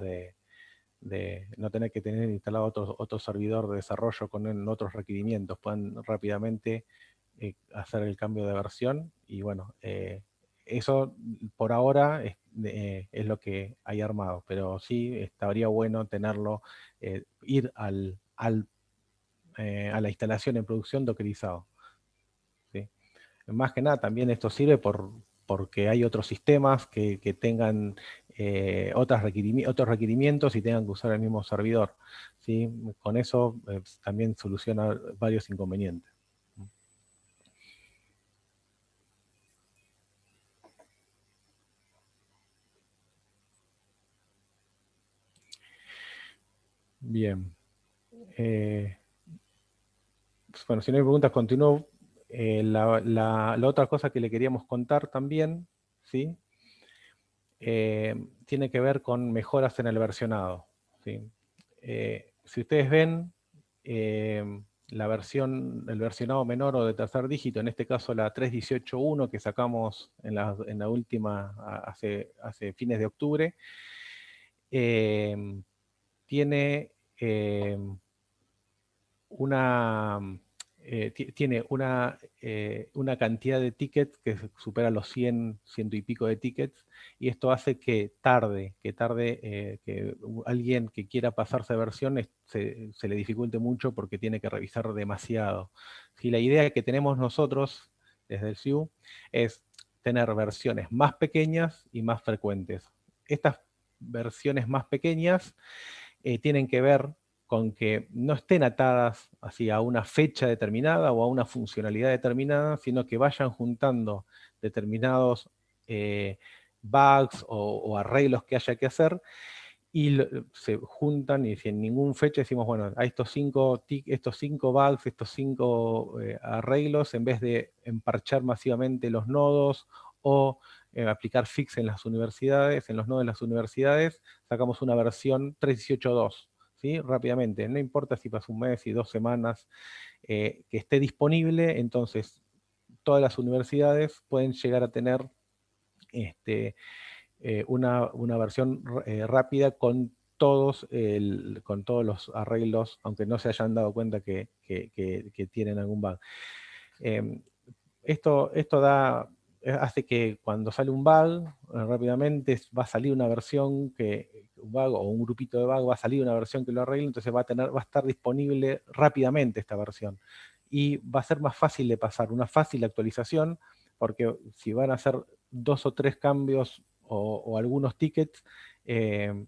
no tener que tener instalado otro servidor de desarrollo con otros requerimientos. Puedan rápidamente hacer el cambio de versión y bueno, eso por ahora es lo que hay armado, pero sí estaría bueno tenerlo, ir a la instalación en producción dockerizado. ¿Sí? Más que nada también esto sirve porque hay otros sistemas que tengan otros requerimientos y tengan que usar el mismo servidor. ¿Sí? Con eso también soluciona varios inconvenientes. Bien. Bueno, si no hay preguntas, continúo. La otra cosa que le queríamos contar también, ¿sí? Tiene que ver con mejoras en el versionado, ¿sí? Si ustedes ven el versionado menor o de tercer dígito, en este caso la 3.18.1 que sacamos en la última, hace fines de octubre, tiene una cantidad de tickets que supera los 100 y pico de tickets, y esto hace que que alguien que quiera pasarse de versión se le dificulte mucho porque tiene que revisar demasiado. ¿Sí? La idea que tenemos nosotros desde el SIU es tener versiones más pequeñas y más frecuentes. Estas versiones más pequeñas tienen que ver con que no estén atadas así a una fecha determinada o a una funcionalidad determinada, sino que vayan juntando determinados bugs o arreglos que haya que hacer, y se juntan y si en ninguna fecha decimos, bueno, a estos 5 bugs, estos 5 arreglos, en vez de emparchar masivamente los nodos o aplicar fix en las universidades, en los nodos de las universidades, sacamos una versión 3.18.2, ¿sí? Rápidamente, no importa si pasa un mes y 2 semanas, que esté disponible, entonces todas las universidades pueden llegar a tener una versión rápida con todos los arreglos, aunque no se hayan dado cuenta que tienen algún bug. Esto hace que cuando sale un bug, rápidamente va a salir una versión un bug o un grupito de bug va a salir una versión que lo arregle, entonces va a estar disponible rápidamente esta versión. Y va a ser más fácil de pasar, una fácil actualización, porque si van a hacer 2 o 3 cambios o algunos tickets,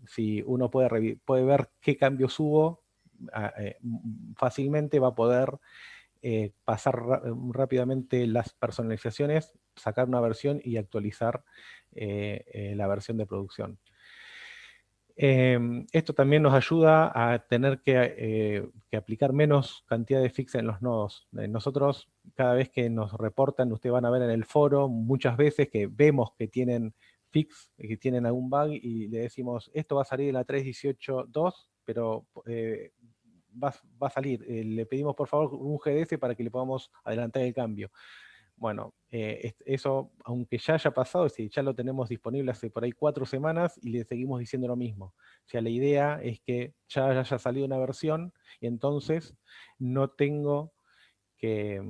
si uno puede ver qué cambios hubo, fácilmente va a poder pasar rápidamente las personalizaciones, sacar una versión y actualizar la versión de producción. Esto también nos ayuda a tener que aplicar menos cantidad de fix en los nodos. Nosotros, cada vez que nos reportan, ustedes van a ver en el foro muchas veces que vemos que tienen fix, que tienen algún bug y le decimos, esto va a salir en la 3.18.2, pero va a salir. Le pedimos por favor un GDS para que le podamos adelantar el cambio. Bueno, eso, aunque ya haya pasado, si ya lo tenemos disponible hace por ahí 4 semanas y le seguimos diciendo lo mismo. O sea, la idea es que ya haya salido una versión y entonces no tengo que,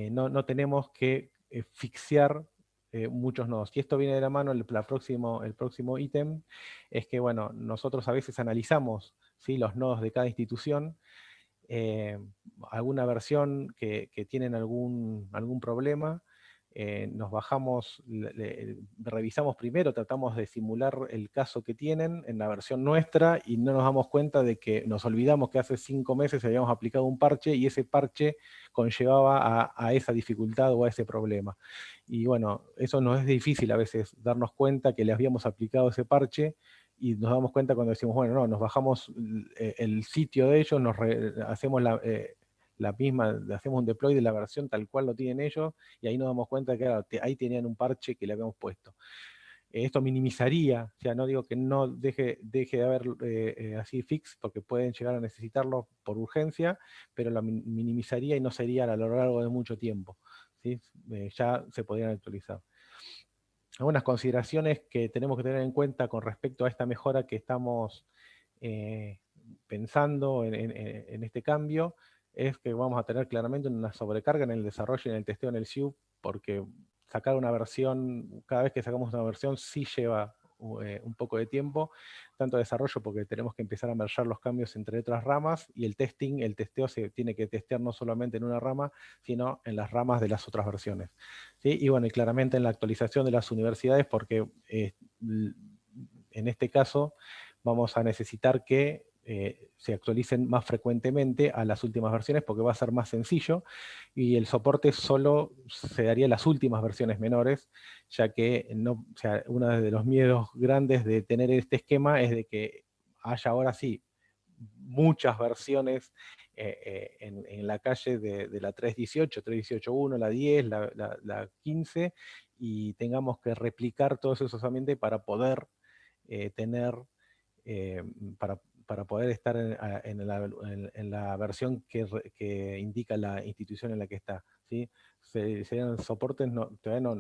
no tenemos que fixear muchos nodos. Y esto viene de la mano, el próximo ítem, es que, bueno, nosotros a veces analizamos, ¿sí?, los nodos de cada institución, alguna versión que tienen algún problema, nos bajamos, revisamos primero, tratamos de simular el caso que tienen en la versión nuestra y no nos damos cuenta de que nos olvidamos que hace 5 meses habíamos aplicado un parche y ese parche conllevaba a esa dificultad o a ese problema. Y bueno, eso nos es difícil a veces darnos cuenta que le habíamos aplicado ese parche y nos damos cuenta cuando decimos, bueno, no, nos bajamos el sitio de ellos, hacemos hacemos un deploy de la versión tal cual lo tienen ellos, y ahí nos damos cuenta que ahí tenían un parche que le habíamos puesto. Esto minimizaría, o sea, no digo que no deje de haber así fix, porque pueden llegar a necesitarlo por urgencia, pero lo minimizaría y no sería a lo largo de mucho tiempo, ¿sí? Ya se podrían actualizar. Algunas consideraciones que tenemos que tener en cuenta con respecto a esta mejora que estamos pensando en este cambio, es que vamos a tener claramente una sobrecarga en el desarrollo y en el testeo en el SIUP, porque sacar una versión, cada vez que sacamos una versión sí lleva un poco de tiempo, tanto desarrollo porque tenemos que empezar a mergear los cambios entre otras ramas, y el testeo se tiene que testear no solamente en una rama, sino en las ramas de las otras versiones, ¿sí? Y bueno, y claramente en la actualización de las universidades, porque en este caso vamos a necesitar que se actualicen más frecuentemente a las últimas versiones, porque va a ser más sencillo, y el soporte solo se daría en las últimas versiones menores, ya que o sea, uno de los miedos grandes de tener este esquema es de que haya ahora sí muchas versiones en la calle de la 3.18, 3.18.1, la 10, la 15, y tengamos que replicar todos esos ambientes para poder tener, para poder estar en la versión que indica la institución en la que está, ¿sí? Serían soportes, todavía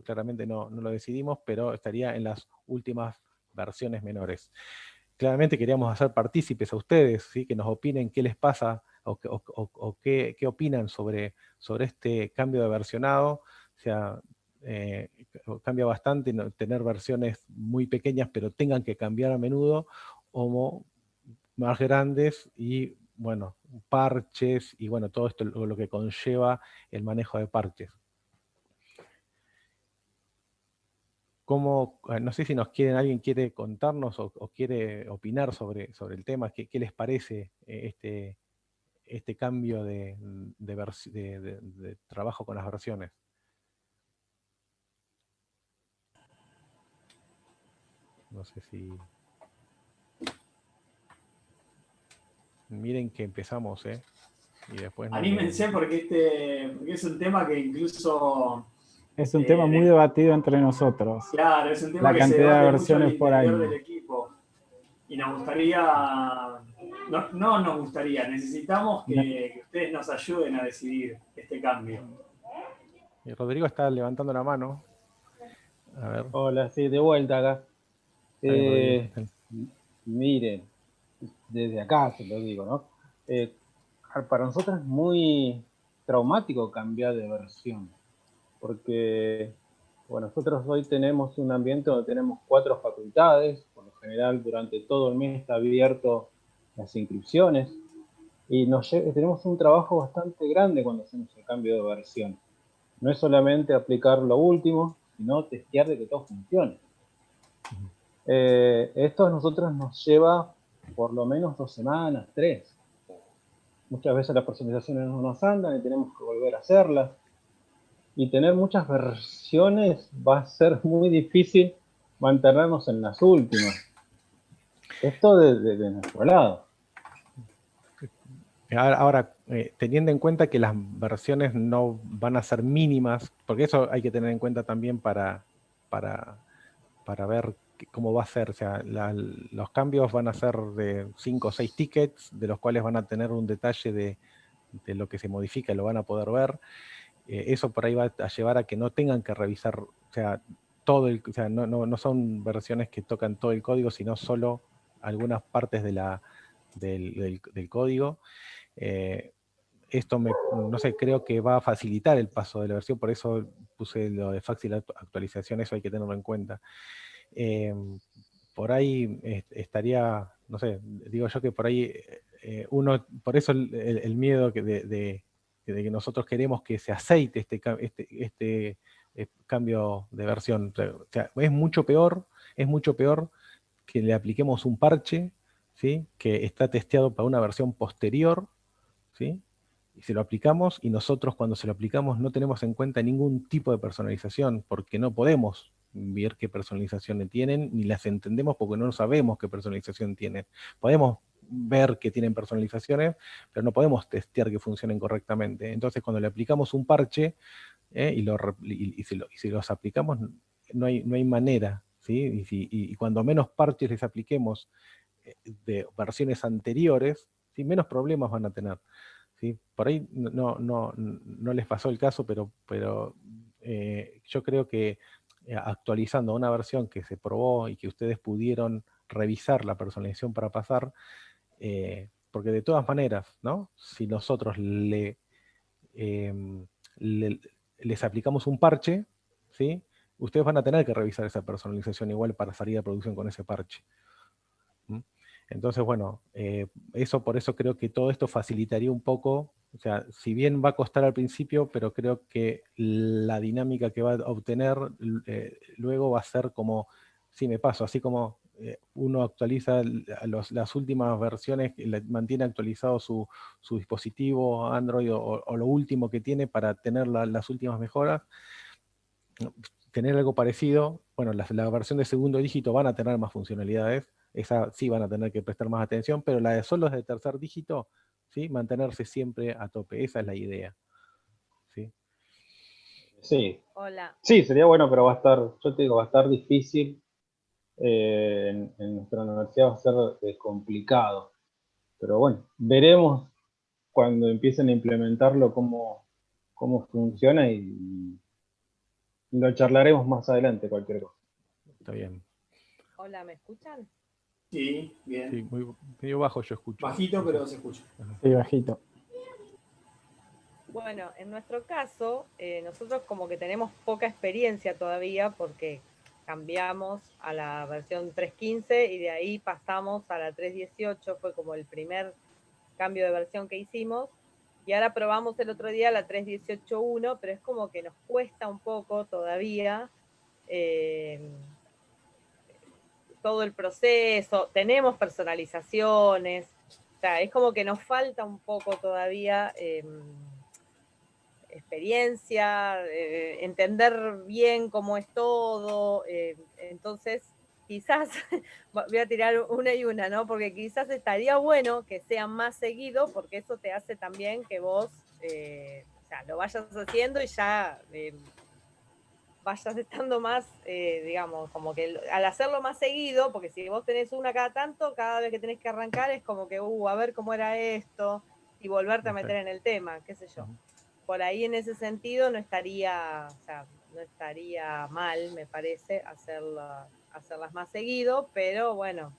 claramente no lo decidimos, pero estaría en las últimas versiones menores. Claramente queríamos hacer partícipes a ustedes, ¿sí?, que nos opinen qué les pasa o qué opinan sobre este cambio de versionado. O sea, cambia bastante tener versiones muy pequeñas pero tengan que cambiar a menudo, o más grandes y, bueno, parches y, bueno, todo esto lo que conlleva el manejo de parches. No sé si alguien quiere contarnos o quiere opinar sobre el tema, qué les parece este cambio de trabajo con las versiones. No sé si... miren que empezamos, y después Anímense porque es un tema que incluso... Es un tema muy debatido entre nosotros. Claro, es un tema La que se cantidad de debate mucho al versiones por interior año. del equipo. Y nos gustaría, no nos gustaría, necesitamos que ustedes nos ayuden a decidir este cambio. Y Rodrigo está levantando la mano. A ver. Hola, sí, de vuelta acá. Está bien, Rodrigo. Miren, desde acá se lo digo, ¿no? Para nosotros es muy traumático cambiar de versión, porque bueno, nosotros hoy tenemos un ambiente donde tenemos 4 facultades, por lo general durante todo el mes está abierto las inscripciones, y tenemos un trabajo bastante grande cuando hacemos el cambio de versión. No es solamente aplicar lo último, sino testear de que todo funcione. Esto a nosotros nos lleva por lo menos 2 semanas, 3. Muchas veces las personalizaciones no nos andan y tenemos que volver a hacerlas. Y tener muchas versiones va a ser muy difícil mantenernos en las últimas. Esto de nuestro lado. Ahora, teniendo en cuenta que las versiones no van a ser mínimas, porque eso hay que tener en cuenta también para ver cómo va a ser. O sea, los cambios van a ser de 5 o 6 tickets, de los cuales van a tener un detalle de lo que se modifica y lo van a poder ver. Eso por ahí va a llevar a que no tengan que revisar, o sea, o sea, no son versiones que tocan todo el código, sino solo algunas partes del código. Esto no sé, creo que va a facilitar el paso de la versión, por eso puse lo de fácil actualización, eso hay que tenerlo en cuenta. Por ahí estaría, no sé, digo yo que por ahí por eso el miedo de que nosotros queremos que se aceite este cambio de versión. O sea, es mucho peor que le apliquemos un parche, ¿sí? Que está testeado para una versión posterior, ¿sí? Y se lo aplicamos, y nosotros cuando se lo aplicamos no tenemos en cuenta ningún tipo de personalización, porque no podemos ver qué personalizaciones tienen, ni las entendemos porque no sabemos qué personalización tienen. Podemos ver que tienen personalizaciones, pero no podemos testear que funcionen correctamente. Entonces, cuando le aplicamos un parche, y si los aplicamos, no hay manera, ¿sí? Y cuando menos parches les apliquemos de versiones anteriores, ¿sí? Menos problemas van a tener. ¿Sí? Por ahí no les pasó el caso, pero yo creo que actualizando una versión que se probó y que ustedes pudieron revisar la personalización para pasar, porque de todas maneras, ¿no? Si nosotros les aplicamos un parche, ¿sí? Ustedes van a tener que revisar esa personalización igual para salir a producción con ese parche. Entonces, bueno, por eso creo que todo esto facilitaría un poco, o sea, si bien va a costar al principio, pero creo que la dinámica que va a obtener luego va a ser como, sí, me paso, así como uno actualiza las últimas versiones, mantiene actualizado su dispositivo Android o lo último que tiene para tener las últimas mejoras, tener algo parecido. Bueno, la versión de segundo dígito van a tener más funcionalidades, esa sí van a tener que prestar más atención, pero la de solos de tercer dígito, ¿sí? Mantenerse siempre a tope, esa es la idea. ¿Sí? Sí. Hola. Sí, sería bueno, pero yo te digo, va a estar difícil. En nuestra universidad va a ser complicado. Pero bueno, veremos cuando empiecen a implementarlo cómo funciona, y lo charlaremos más adelante, cualquier cosa. Está bien. Hola, ¿me escuchan? Sí, bien. Sí, medio bajo yo escucho. Bajito, pero se escucha. Sí, bajito. Bueno, en nuestro caso, nosotros como que tenemos poca experiencia todavía porque cambiamos a la versión 3.15 y de ahí pasamos a la 3.18, fue como el primer cambio de versión que hicimos, y ahora probamos el otro día la 3.18.1, pero es como que nos cuesta un poco todavía todo el proceso, tenemos personalizaciones, o sea, es como que nos falta un poco todavía experiencia, entender bien cómo es todo, entonces quizás, voy a tirar una y una, ¿no? Porque quizás estaría bueno que sea más seguido, porque eso te hace también que vos, o sea, lo vayas haciendo y ya vayas estando más, digamos, como que al hacerlo más seguido, porque si vos tenés una cada tanto, cada vez que tenés que arrancar es como que, a ver cómo era esto, y volverte a meter en el tema, qué sé yo. Por ahí en ese sentido no estaría, o sea, no estaría mal, me parece, hacerlas más seguido, pero bueno,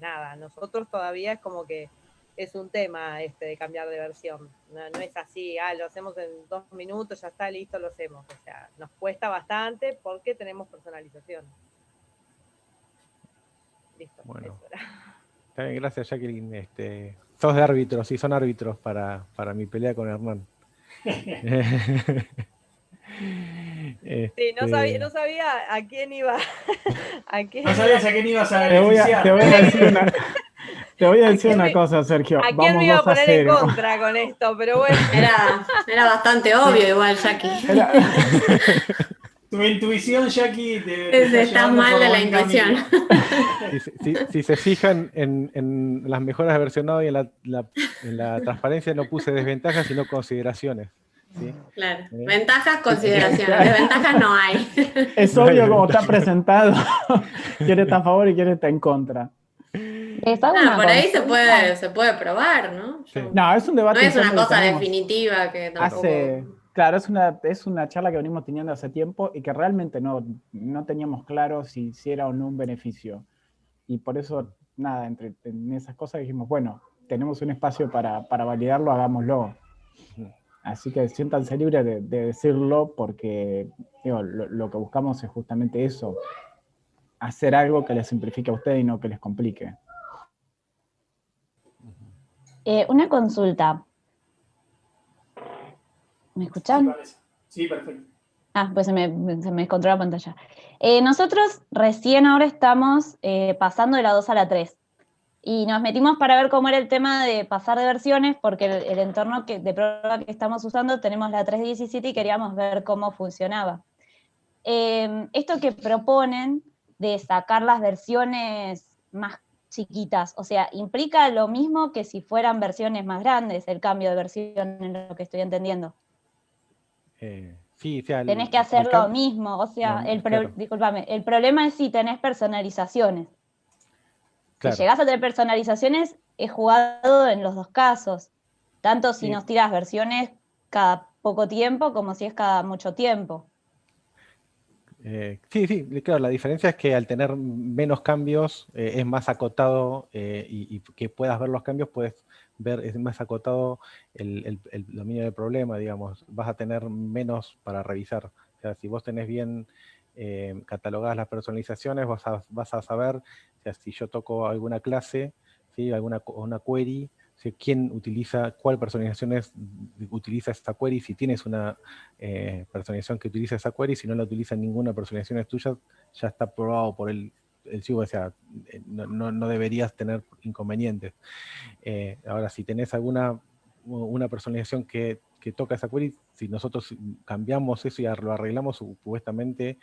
nada, nosotros todavía es como que es un tema de cambiar de versión. No es así, lo hacemos en 2 minutos, ya está, listo, lo hacemos. O sea, nos cuesta bastante porque tenemos personalización. Listo. Bueno. Eso era. Está bien, gracias, Jacqueline. Sos de árbitros, sí, son árbitros para mi pelea con Hernán. Sí, no sabía a quién iba. No sabías a quién ibas a Te voy a decir una, te voy a decir una me- cosa, Sergio. ¿A quién Vamos me iba a 2 a poner en 0. contra con esto? Pero bueno. Era bastante obvio igual, Jackie. Tu intuición, Jackie, te está Estás llevando mal por de la buen intuición. Si se fijan en las mejoras de versionado y en la transparencia, no puse desventajas, sino consideraciones. ¿sí? Claro. Ventajas, consideraciones. Desventajas no hay. Es obvio cómo está presentado. Quiere estar a favor y quiere estar en contra. Por ahí se puede probar, ¿no? No, es un debate. No es una interno que cosa tenemos. definitiva que tampoco... Claro, es una charla que venimos teniendo hace tiempo y que realmente no teníamos claro si era o no un beneficio. Y por eso, nada, en esas cosas dijimos, bueno, tenemos un espacio para validarlo, hagámoslo. Así que siéntanse libres de decirlo porque digo, lo que buscamos es justamente eso, hacer algo que les simplifique a ustedes y no que les complique. Una consulta. ¿Me escuchan? Sí, perfecto. Pues se me descontroló la pantalla. Nosotros recién ahora estamos pasando de la 2 a la 3. Y nos metimos para ver cómo era el tema de pasar de versiones, porque el entorno de prueba que estamos usando tenemos la 3.17 y queríamos ver cómo funcionaba. Esto que proponen de sacar las versiones más chiquitas, o sea, implica lo mismo que si fueran versiones más grandes, el cambio de versión, en lo que estoy entendiendo. Sí, o sea, tenés que hacer lo mismo, o sea, discúlpame, el problema es si tenés personalizaciones. Claro. Si llegás a tener personalizaciones, he jugado en los dos casos, tanto si nos tiras versiones cada poco tiempo como si es cada mucho tiempo. Sí, claro, la diferencia es que al tener menos cambios es más acotado y que puedas ver los cambios, puedes ver, es más acotado el dominio del problema, digamos, vas a tener menos para revisar. O sea, si vos tenés bien catalogadas las personalizaciones, vas a saber, o sea, si yo toco alguna clase, ¿sí? Una query, ¿sí? Cuál personalización utiliza esta query, si tienes una personalización que utiliza esa query, si no la utiliza ninguna personalización es tuya, ya está probado por el SIG, o sea, no deberías tener inconvenientes. Ahora, si tenés una personalización que toca esa query, si nosotros cambiamos eso y lo arreglamos, supuestamente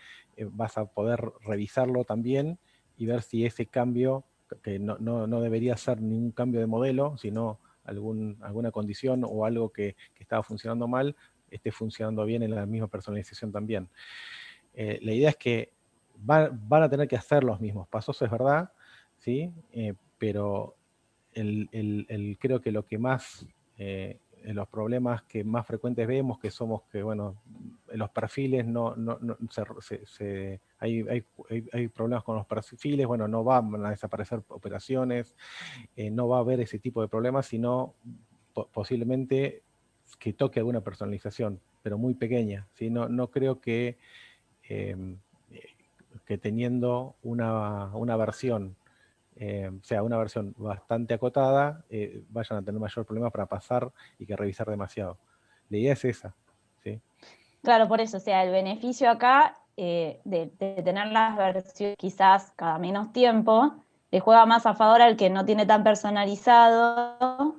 vas a poder revisarlo también y ver si ese cambio, que no debería ser ningún cambio de modelo, sino alguna condición o algo que estaba funcionando mal, esté funcionando bien en la misma personalización también. La idea es que van a tener que hacer los mismos pasos, es verdad, ¿sí? Pero creo que lo que más, los problemas que más frecuentes vemos, que somos que, bueno, los perfiles hay problemas con los perfiles, bueno, no van a desaparecer operaciones, no va a haber ese tipo de problemas, sino posiblemente que toque alguna personalización, pero muy pequeña, ¿sí? No creo que teniendo una versión, sea una versión bastante acotada, vayan a tener mayor problema para pasar y que revisar demasiado. La idea es esa, ¿sí? Claro, por eso, o sea, el beneficio acá de tener las versiones quizás cada menos tiempo, le juega más a favor al que no tiene tan personalizado,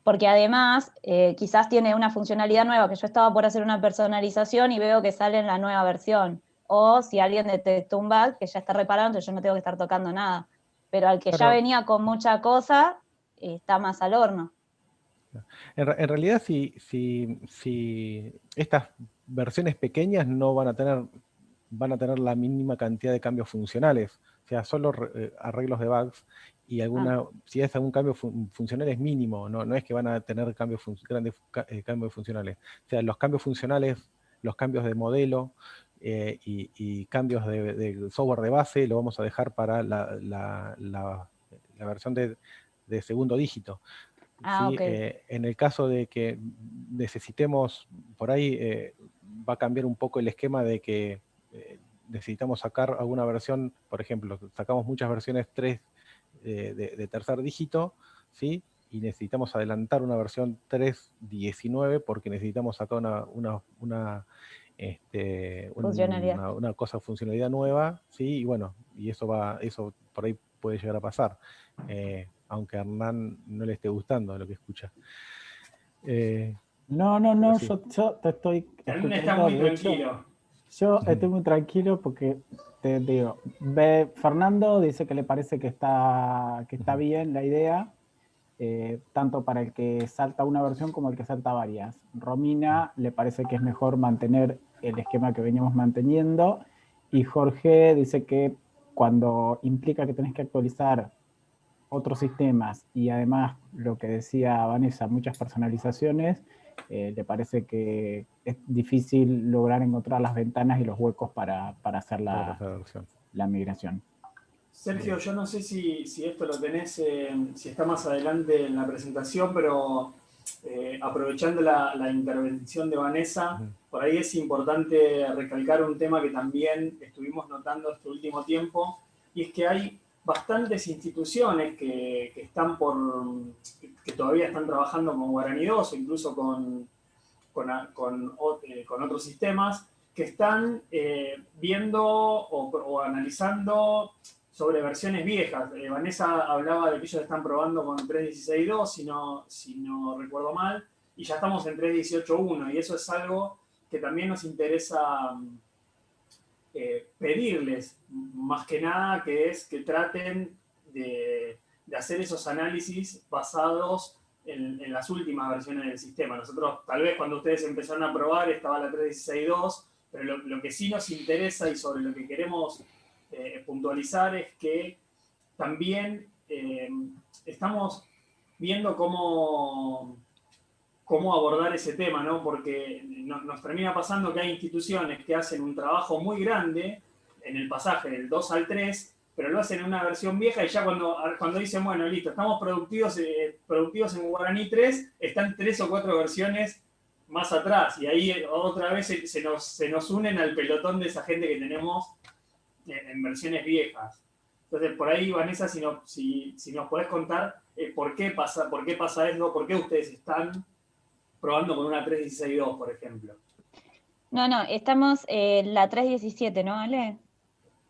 porque además quizás tiene una funcionalidad nueva, que yo estaba por hacer una personalización y veo que sale en la nueva versión, o si alguien detectó un bug que ya está reparado, entonces yo no tengo que estar tocando nada. Pero al que ya venía con mucha cosa, está más al horno. En realidad, si estas versiones pequeñas no van a tener la mínima cantidad de cambios funcionales, o sea, solo arreglos de bugs, y si es algún cambio funcional es mínimo, no es que van a tener grandes cambios funcionales. O sea, los cambios funcionales, los cambios de modelo y cambios de software de base lo vamos a dejar para la versión de segundo dígito. ¿Sí? Okay. En el caso de que necesitemos, por ahí va a cambiar un poco el esquema de que necesitamos sacar alguna versión, por ejemplo, sacamos muchas versiones 3 de tercer dígito, ¿sí? Y necesitamos adelantar una versión 3.19 porque necesitamos sacar una funcionalidad nueva, ¿sí? Y bueno, y eso por ahí puede llegar a pasar. Aunque a Hernán no le esté gustando lo que escucha. No, sí. yo te estoy escuchando. Está muy tranquilo. Yo estoy muy tranquilo porque, te digo, Fernando dice que le parece que está bien la idea, tanto para el que salta una versión como el que salta varias. Romina le parece que es mejor mantener el esquema que veníamos manteniendo, y Jorge dice que cuando implica que tenés que actualizar otros sistemas y además lo que decía Vanessa, muchas personalizaciones, le parece que es difícil lograr encontrar las ventanas y los huecos para hacer la migración. Sergio, yo no sé si esto lo tenés, si está más adelante en la presentación, pero aprovechando la intervención de Vanessa, por ahí es importante recalcar un tema que también estuvimos notando este último tiempo, y es que hay bastantes instituciones que todavía están trabajando con Guarani 2 o incluso con otros sistemas que están viendo o analizando sobre versiones viejas. Vanessa hablaba de que ellos están probando con 3.16.2, si no recuerdo mal, y ya estamos en 3.18.1, y eso es algo que también nos interesa pedirles, más que nada, que es que traten de hacer esos análisis basados en las últimas versiones del sistema. Nosotros, tal vez cuando ustedes empezaron a probar, estaba la 3.16.2, pero lo que sí nos interesa y sobre lo que queremos puntualizar es que también estamos viendo cómo abordar ese tema, ¿no? Porque nos termina pasando que hay instituciones que hacen un trabajo muy grande en el pasaje del 2 al 3, pero lo hacen en una versión vieja, y ya cuando dicen, bueno, listo, estamos productivos en Guarani 3, están 3 o 4 versiones más atrás, y ahí otra vez se nos unen al pelotón de esa gente que tenemos en versiones viejas. Entonces, por ahí, Vanessa, si nos podés contar por qué pasa eso, por qué ustedes están probando con una 3.16.2, por ejemplo. No, estamos la 3.17, ¿no, Ale?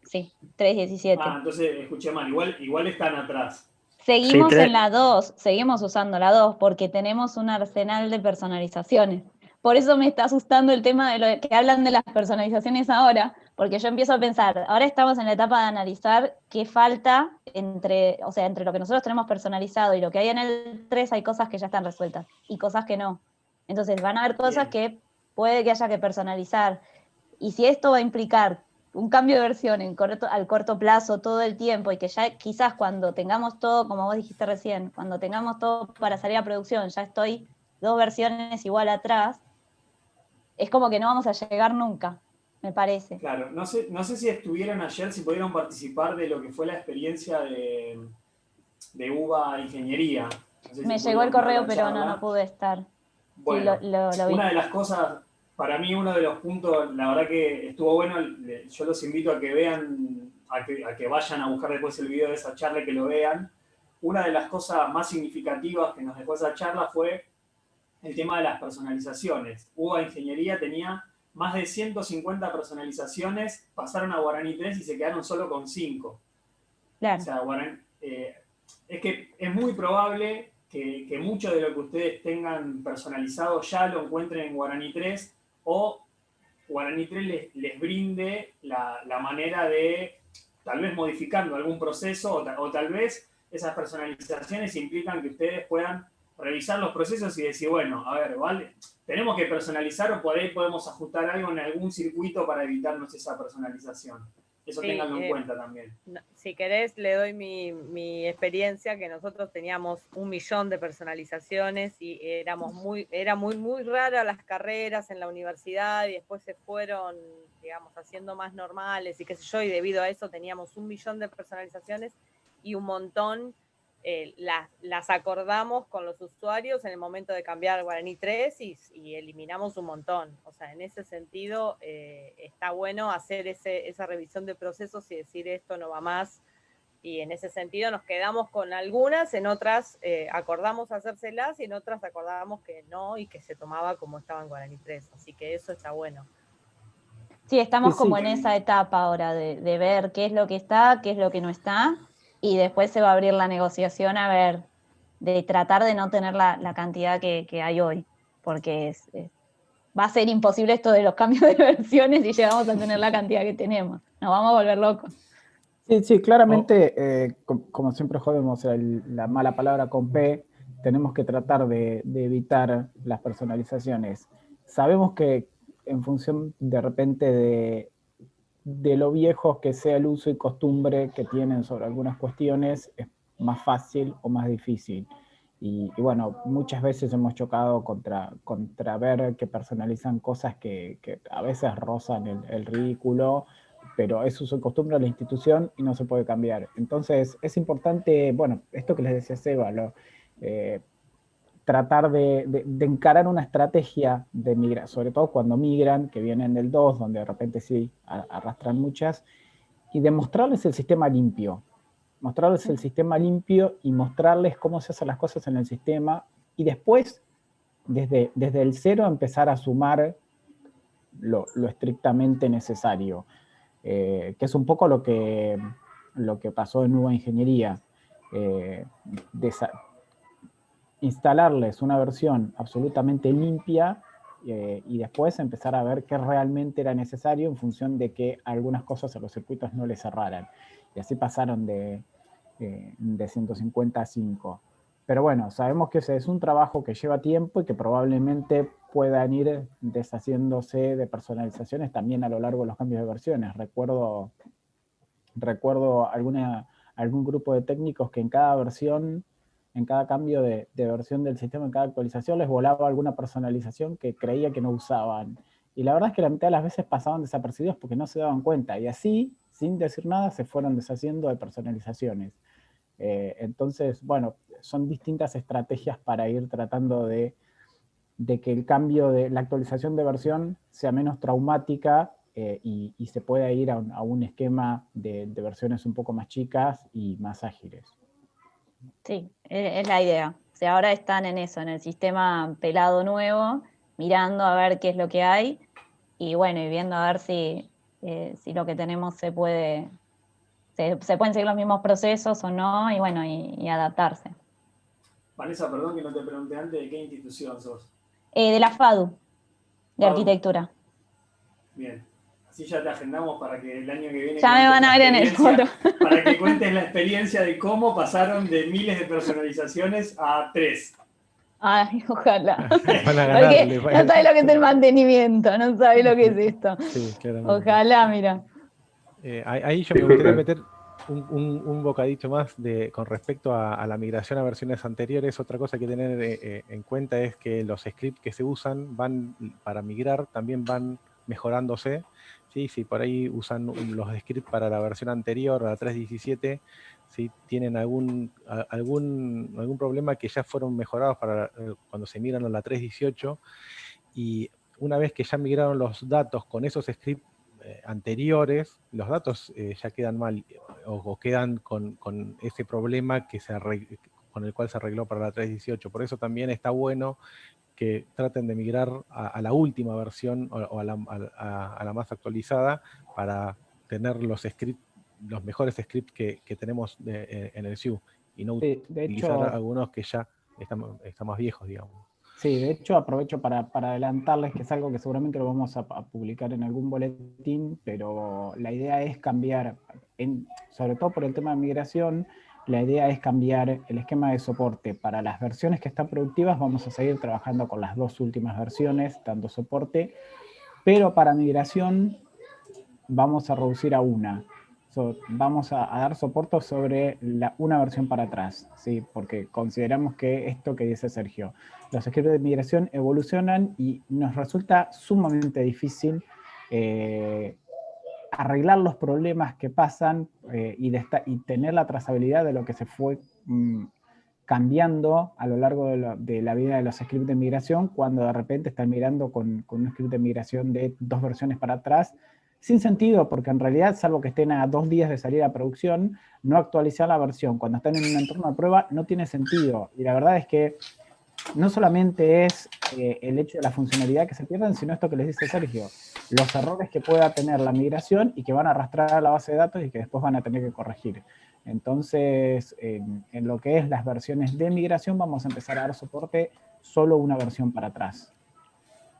Sí, 3.17. Entonces escuché mal, igual están atrás. Seguimos en la 2, seguimos usando la 2, porque tenemos un arsenal de personalizaciones. Por eso me está asustando el tema de lo que hablan de las personalizaciones ahora, porque yo empiezo a pensar, ahora estamos en la etapa de analizar qué falta entre lo que nosotros tenemos personalizado y lo que hay en el 3, hay cosas que ya están resueltas y cosas que no. Entonces van a haber cosas que puede que haya que personalizar. Y si esto va a implicar un cambio de versión al corto plazo todo el tiempo, y que ya quizás cuando tengamos todo, como vos dijiste recién, cuando tengamos todo para salir a producción, ya estoy 2 versiones igual atrás, es como que no vamos a llegar nunca, me parece. Claro, no sé si estuvieron ayer, si pudieron participar de lo que fue la experiencia de UBA Ingeniería. No sé si me llegó el correo, pero no pude estar. Bueno, sí, lo vi. Una de las cosas, para mí uno de los puntos, la verdad que estuvo bueno, yo los invito a que vean, a que vayan a buscar después el video de esa charla, que lo vean. Una de las cosas más significativas que nos dejó esa charla fue el tema de las personalizaciones. UBA Ingeniería tenía más de 150 personalizaciones, pasaron a Guarani 3 y se quedaron solo con 5. Claro. O sea, es que es muy probable que mucho de lo que ustedes tengan personalizado ya lo encuentren en Guarani 3, o Guaraní 3 les brinde la manera de, tal vez modificando algún proceso, o tal vez esas personalizaciones implican que ustedes puedan revisar los procesos y decir, bueno, a ver, ¿vale? Tenemos que personalizar o por ahí podemos ajustar algo en algún circuito para evitarnos esa personalización. Eso Sí, ténganlo en cuenta también. Si querés, le doy mi experiencia, que nosotros teníamos 1 millón de personalizaciones y era muy rara las carreras en la universidad y después se fueron, digamos, haciendo más normales y qué sé yo, y debido a eso teníamos 1 millón de personalizaciones y un montón las acordamos con los usuarios en el momento de cambiar Guaraní 3 y eliminamos un montón. O sea, en ese sentido está bueno hacer esa revisión de procesos y decir esto no va más. Y en ese sentido nos quedamos con algunas, en otras acordamos hacérselas y en otras acordamos que no y que se tomaba como estaba en Guaraní 3. Así que eso está bueno. Sí, estamos como en esa etapa ahora de ver qué es lo que está, qué es lo que no está. Y después se va a abrir la negociación a ver, de tratar de no tener la cantidad que hay hoy, porque va a ser imposible esto de los cambios de versiones si llegamos a tener la cantidad que tenemos. Nos vamos a volver locos. Sí, claramente, como siempre jodemos la mala palabra con P, tenemos que tratar de evitar las personalizaciones. Sabemos que en función de repente de lo viejos que sea el uso y costumbre que tienen sobre algunas cuestiones, es más fácil o más difícil. Y bueno, muchas veces hemos chocado contra ver que personalizan cosas que a veces rozan el ridículo, pero es uso y costumbre de la institución y no se puede cambiar. Entonces es importante, bueno, esto que les decía Seba, tratar de encarar una estrategia de migración, sobre todo cuando migran, que vienen del 2, donde de repente sí arrastran muchas, y de mostrarles el sistema limpio. Mostrarles el sistema limpio y mostrarles cómo se hacen las cosas en el sistema, y después, desde el 0, empezar a sumar lo estrictamente necesario, que es un poco lo que pasó en Nueva Ingeniería. Instalarles una versión absolutamente limpia y después empezar a ver qué realmente era necesario en función de que algunas cosas a los circuitos no les cerraran. Y así pasaron de 150 a 5. Pero bueno, sabemos que ese es un trabajo que lleva tiempo y que probablemente puedan ir deshaciéndose de personalizaciones también a lo largo de los cambios de versiones. Recuerdo algún grupo de técnicos que en cada versión, en cada cambio de versión del sistema, en cada actualización, les volaba alguna personalización que creía que no usaban. Y la verdad es que la mitad de las veces pasaban desapercibidos porque no se daban cuenta. Y así, sin decir nada, se fueron deshaciendo de personalizaciones. Entonces, bueno, son distintas estrategias para ir tratando de que el cambio de la actualización de versión sea menos traumática y se pueda ir a un esquema de versiones un poco más chicas y más ágiles. Sí, es la idea. O sea, ahora están en eso, en el sistema pelado nuevo, mirando a ver qué es lo que hay y bueno, y viendo a ver si lo que tenemos se pueden seguir los mismos procesos o no, y bueno, y adaptarse. Vanessa, perdón que no te pregunté antes, ¿de qué institución sos? De la FADU, de arquitectura. Bien. Así ya te agendamos para que el año que viene... Ya me van a ver en el foro. Para que cuentes la experiencia de cómo pasaron de miles de personalizaciones a 3. Ay, ojalá. Van a ganar, porque no sabes lo que es el mantenimiento, no sabes lo que es esto. Sí, claramente. Ojalá, mira. Ahí yo me gustaría meter un bocadito más con respecto a la migración a versiones anteriores. Otra cosa que tener en cuenta es que los scripts que se usan para migrar también van mejorándose. ¿Sí? Si por ahí usan los scripts para la versión anterior, la 3.17, si tienen algún problema que ya fueron mejorados para cuando se migran a la 3.18, y una vez que ya migraron los datos con esos scripts anteriores, los datos ya quedan mal o quedan con ese problema con el cual se arregló para la 3.18. Por eso también está bueno que traten de migrar a la última versión o a la más actualizada para tener los mejores scripts que tenemos en el SIU y no utilizar algunos que ya están más viejos, digamos. Sí, de hecho aprovecho para adelantarles que es algo que seguramente lo vamos a publicar en algún boletín, pero la idea es cambiar, sobre todo por el tema de migración, la idea es cambiar el esquema de soporte. Para las versiones que están productivas vamos a seguir trabajando con las 2 últimas versiones, dando soporte, pero para migración vamos a reducir a una. Vamos a dar soporte sobre una versión para atrás, ¿sí? Porque consideramos que esto que dice Sergio, los scripts de migración evolucionan y nos resulta sumamente difícil arreglar los problemas que pasan y tener la trazabilidad de lo que se fue cambiando a lo largo de la vida de los scripts de migración, cuando de repente están migrando con un script de migración de 2 versiones para atrás, sin sentido, porque en realidad, salvo que estén a 2 días de salir a producción, no actualizar la versión cuando están en un entorno de prueba no tiene sentido. Y la verdad es que no solamente es el hecho de la funcionalidad que se pierden, sino esto que les dice Sergio, los errores que pueda tener la migración y que van a arrastrar a la base de datos y que después van a tener que corregir. Entonces, en lo que es las versiones de migración, vamos a empezar a dar soporte solo una versión para atrás.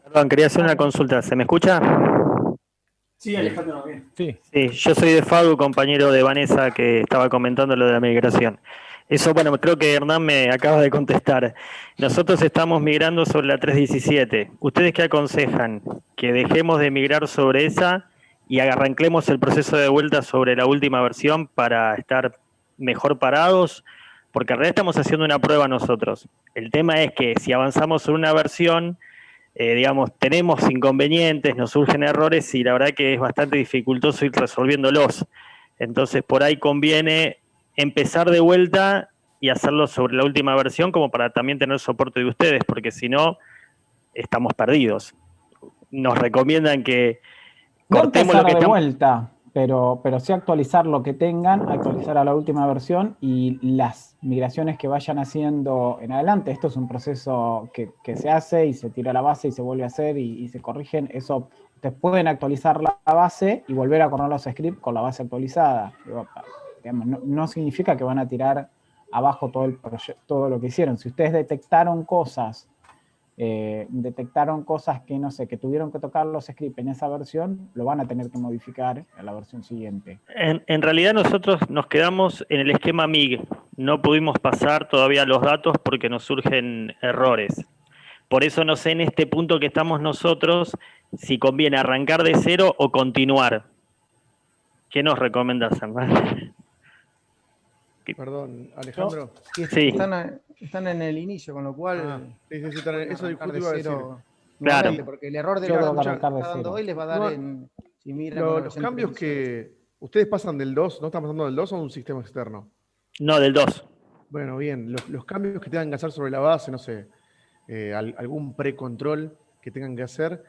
Perdón, quería hacer una consulta. ¿Se me escucha? Sí, Alejandro, bien. Sí, yo soy de FADU, compañero de Vanessa, que estaba comentando lo de la migración. Eso, bueno, creo que Hernán me acaba de contestar. Nosotros estamos migrando sobre la 3.17. ¿Ustedes qué aconsejan? ¿Que dejemos de migrar sobre esa y arranquemos el proceso de vuelta sobre la última versión para estar mejor parados? Porque en realidad estamos haciendo una prueba nosotros. El tema es que si avanzamos sobre una versión, digamos, tenemos inconvenientes, nos surgen errores y la verdad que es bastante dificultoso ir resolviéndolos. Entonces, por ahí conviene empezar de vuelta y hacerlo sobre la última versión como para también tener soporte de ustedes, porque si no, estamos perdidos. Nos recomiendan que cortemos lo que de estamos... vuelta, pero sí actualizar lo que tengan, actualizar a la última versión y las migraciones que vayan haciendo en adelante. Esto es un proceso que se hace y se tira a la base y se vuelve a hacer y se corrigen. Eso, ustedes pueden actualizar la base y volver a correr los scripts con la base actualizada. Digamos, no significa que van a tirar abajo todo lo que hicieron. Si ustedes detectaron cosas que, no sé, que tuvieron que tocar los scripts en esa versión, lo van a tener que modificar en la versión siguiente. En realidad nosotros nos quedamos en el esquema MIG. No pudimos pasar todavía los datos porque nos surgen errores. Por eso no sé en este punto que estamos nosotros si conviene arrancar de cero o continuar. ¿Qué nos recomendás, Hernán? Perdón, Alejandro. Sí. Están en el inicio, con lo cual... eso justo iba a decir. Claro. Porque el error de la que está dando hoy les va a dar si miran los cambios que... ¿Ustedes pasan del 2? ¿No están pasando del 2 o un sistema externo? No, del 2. Bueno, bien. Los cambios que tengan que hacer sobre la base, no sé, algún precontrol que tengan que hacer,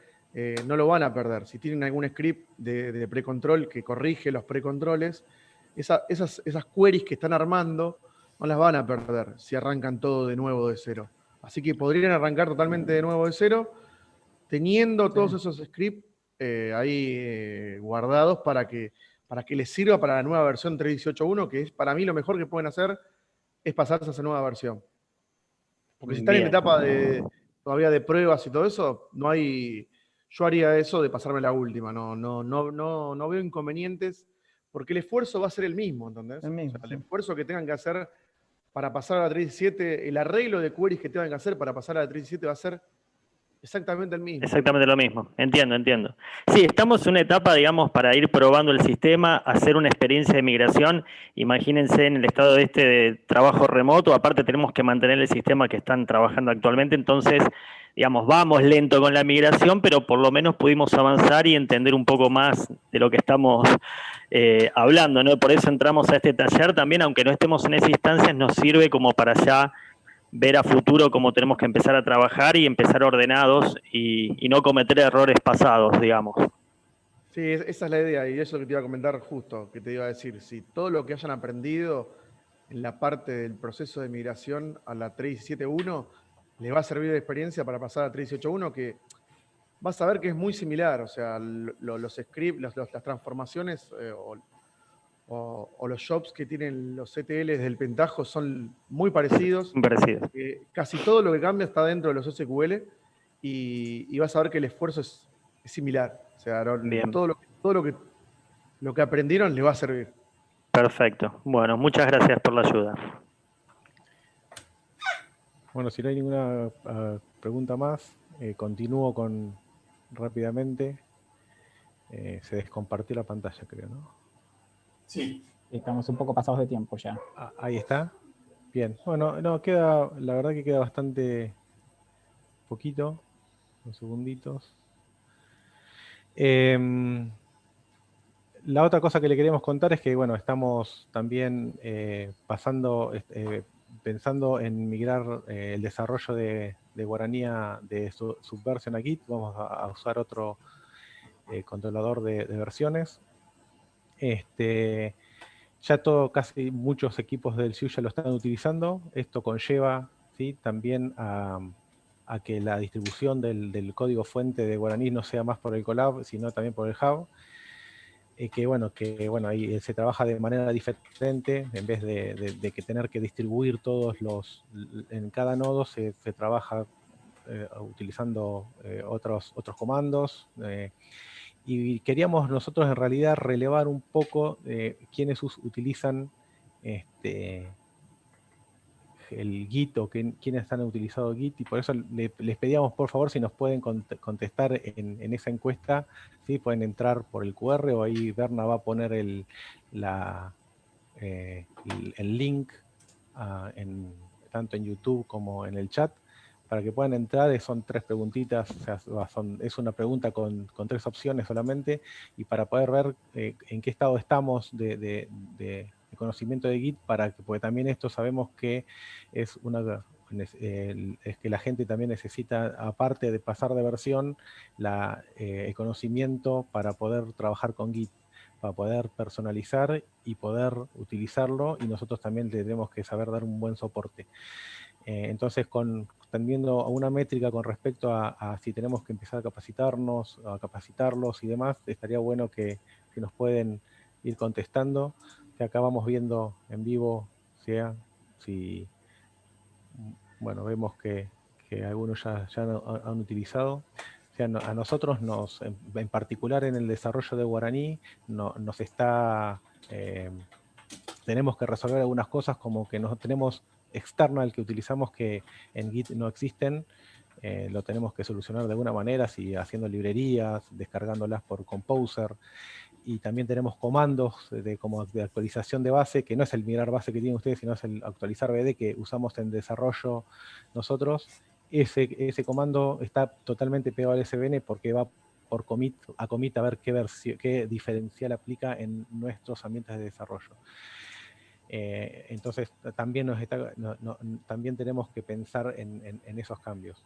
no lo van a perder. Si tienen algún script de precontrol que corrige los precontroles, esas queries que están armando no las van a perder si arrancan todo de nuevo de cero. Así que podrían arrancar totalmente de nuevo de cero, teniendo todos esos scripts ahí guardados para que les sirva para la nueva versión 3.18.1, que es para mí lo mejor que pueden hacer es pasarse a esa nueva versión. Porque si están en etapa todavía de pruebas y todo eso, yo haría eso de pasarme la última. No veo inconvenientes, porque el esfuerzo va a ser el mismo, ¿entendés? El esfuerzo que tengan que hacer para pasar a la 3.17, el arreglo de queries que tengan que hacer para pasar a la 3.17 va a ser exactamente el mismo. Exactamente lo mismo, entiendo. Sí, estamos en una etapa, digamos, para ir probando el sistema, hacer una experiencia de migración. Imagínense en el estado de trabajo remoto, aparte tenemos que mantener el sistema que están trabajando actualmente, entonces, digamos, vamos lento con la migración, pero por lo menos pudimos avanzar y entender un poco más de lo que estamos hablando, ¿no? Por eso entramos a este taller también, aunque no estemos en esa instancia, nos sirve como para ya ver a futuro cómo tenemos que empezar a trabajar y empezar ordenados y no cometer errores pasados, digamos. Sí, esa es la idea y eso es lo que te iba a comentar justo, que te iba a decir. Si todo lo que hayan aprendido en la parte del proceso de migración a la 3.17.1 les va a servir de experiencia para pasar a 3.18.1, que vas a ver que es muy similar, o sea, los scripts, las transformaciones o o los jobs que tienen los CTLs del Pentaho son muy parecidos. Casi todo lo que cambia está dentro de los SQL y vas a ver que el esfuerzo es similar. O sea, todo lo que aprendieron les va a servir. Perfecto. Bueno, muchas gracias por la ayuda. Bueno, si no hay ninguna pregunta más, continúo rápidamente. Se descompartió la pantalla, creo, ¿no? Sí. Estamos un poco pasados de tiempo ya. Ahí está. Bien. Bueno, no, la verdad que queda bastante poquito. Unos segunditos. La otra cosa que le queríamos contar es que, bueno, estamos también pensando en migrar el desarrollo de Guaraní de Subversion a Git. Vamos a usar otro controlador de versiones. Ya casi muchos equipos del SIU ya lo están utilizando. Esto conlleva, ¿sí?, también a que la distribución del código fuente de Guaraní no sea más por el Colab, sino también por el Hub. Que bueno, ahí se trabaja de manera diferente, en vez de que tener que distribuir en cada nodo se trabaja utilizando otros comandos. Y queríamos nosotros en realidad relevar un poco quiénes utilizan el Git o quiénes han utilizado Git, y por eso les pedíamos por favor si nos pueden contestar en esa encuesta, ¿sí? Pueden entrar por el QR o ahí Berna va a poner el link tanto en YouTube como en el chat, para que puedan entrar. Son 3 preguntitas, o sea, es una pregunta con 3 opciones solamente, y para poder ver en qué estado estamos de conocimiento de Git, porque también esto sabemos que es que la gente también necesita, aparte de pasar de versión, el conocimiento para poder trabajar con Git, para poder personalizar y poder utilizarlo, y nosotros también tenemos que saber dar un buen soporte. Entonces, tendiendo a una métrica con respecto a si tenemos que empezar a capacitarlos y demás, estaría bueno que nos pueden ir contestando, que acá vamos viendo en vivo, bueno, vemos que algunos ya han utilizado. O sea, a nosotros en particular en el desarrollo de Guaraní, tenemos que resolver algunas cosas, como que no tenemos external que utilizamos que en Git no existen. Lo tenemos que solucionar de alguna manera, haciendo librerías, descargándolas por Composer, y también tenemos comandos como de actualización de base, que no es el migrar base que tienen ustedes, sino es el actualizar BD que usamos en desarrollo nosotros. Ese comando está totalmente pegado al SVN porque va por commit a ver qué diferencial aplica en nuestros ambientes de desarrollo. Entonces también también tenemos que pensar en esos cambios.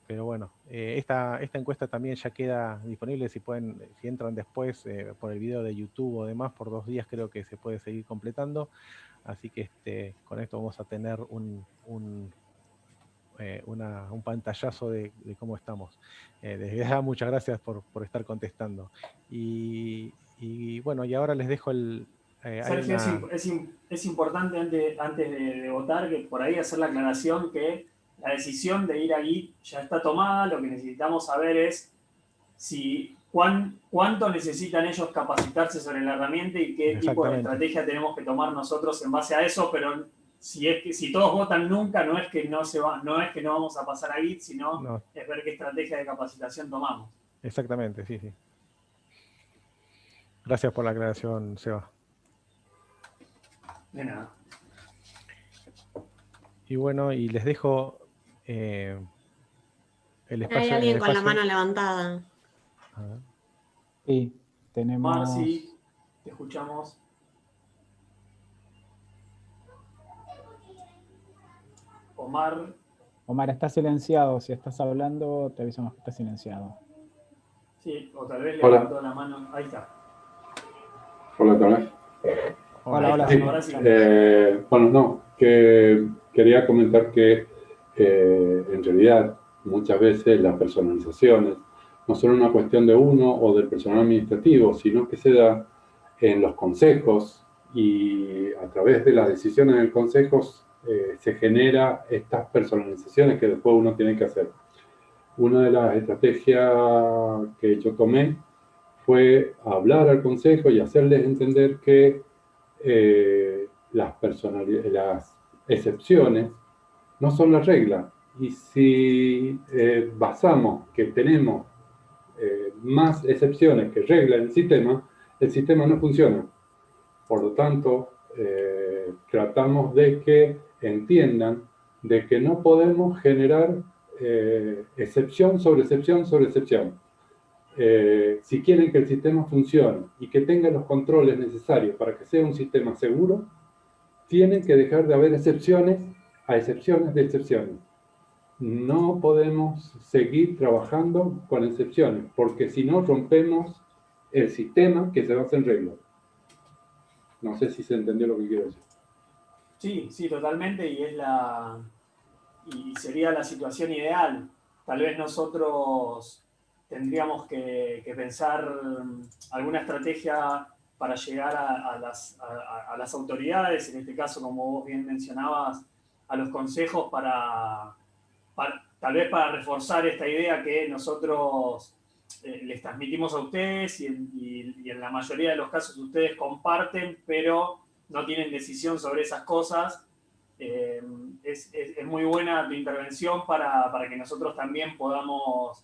Pero bueno, esta encuesta también ya queda disponible. Si entran después por el video de YouTube o demás, por 2 días creo que se puede seguir completando. Así que con esto vamos a tener un pantallazo de cómo estamos. Desde ya muchas gracias por estar contestando. Y bueno, y ahora les dejo Sergio, es importante antes de votar, que por ahí hacer la aclaración que la decisión de ir a Git ya está tomada. Lo que necesitamos saber es cuánto necesitan ellos capacitarse sobre la herramienta y qué tipo de estrategia tenemos que tomar nosotros en base a eso, pero si todos votan nunca, no es que no vamos a pasar a Git, sino es ver qué estrategia de capacitación tomamos. Exactamente, sí. Gracias por la aclaración, Seba. De nada. Y bueno, y les dejo el espacio. Hay alguien con la mano levantada. Sí, tenemos... Marci, te escuchamos. Omar, está silenciado. Si estás hablando, te avisamos que está silenciado. Sí, o tal vez levantó la mano. Ahí está. Hola, otra vez. Hola. Sí, bueno, no, que quería comentar que en realidad muchas veces las personalizaciones no son una cuestión de uno o del personal administrativo, sino que se da en los consejos y a través de las decisiones del consejo se genera estas personalizaciones que después uno tiene que hacer. Una de las estrategias que yo tomé fue hablar al consejo y hacerles entender que las excepciones no son la regla. Y si basamos que tenemos más excepciones que regla en el sistema no funciona. Por lo tanto, tratamos de que entiendan de que no podemos generar excepción sobre excepción sobre excepción. Si quieren que el sistema funcione y que tenga los controles necesarios para que sea un sistema seguro, tienen que dejar de haber excepciones a excepciones de excepciones. No podemos seguir trabajando con excepciones, porque si no rompemos el sistema que se basa en reglas. No sé si se entendió lo que quiero decir. Sí, sí, totalmente, y sería la situación ideal. Tal vez nosotros tendríamos que pensar alguna estrategia para llegar a las autoridades, en este caso, como vos bien mencionabas, a los consejos tal vez para reforzar esta idea que nosotros les transmitimos a ustedes y en la mayoría de los casos ustedes comparten, pero no tienen decisión sobre esas cosas. Es muy buena tu intervención para que nosotros también podamos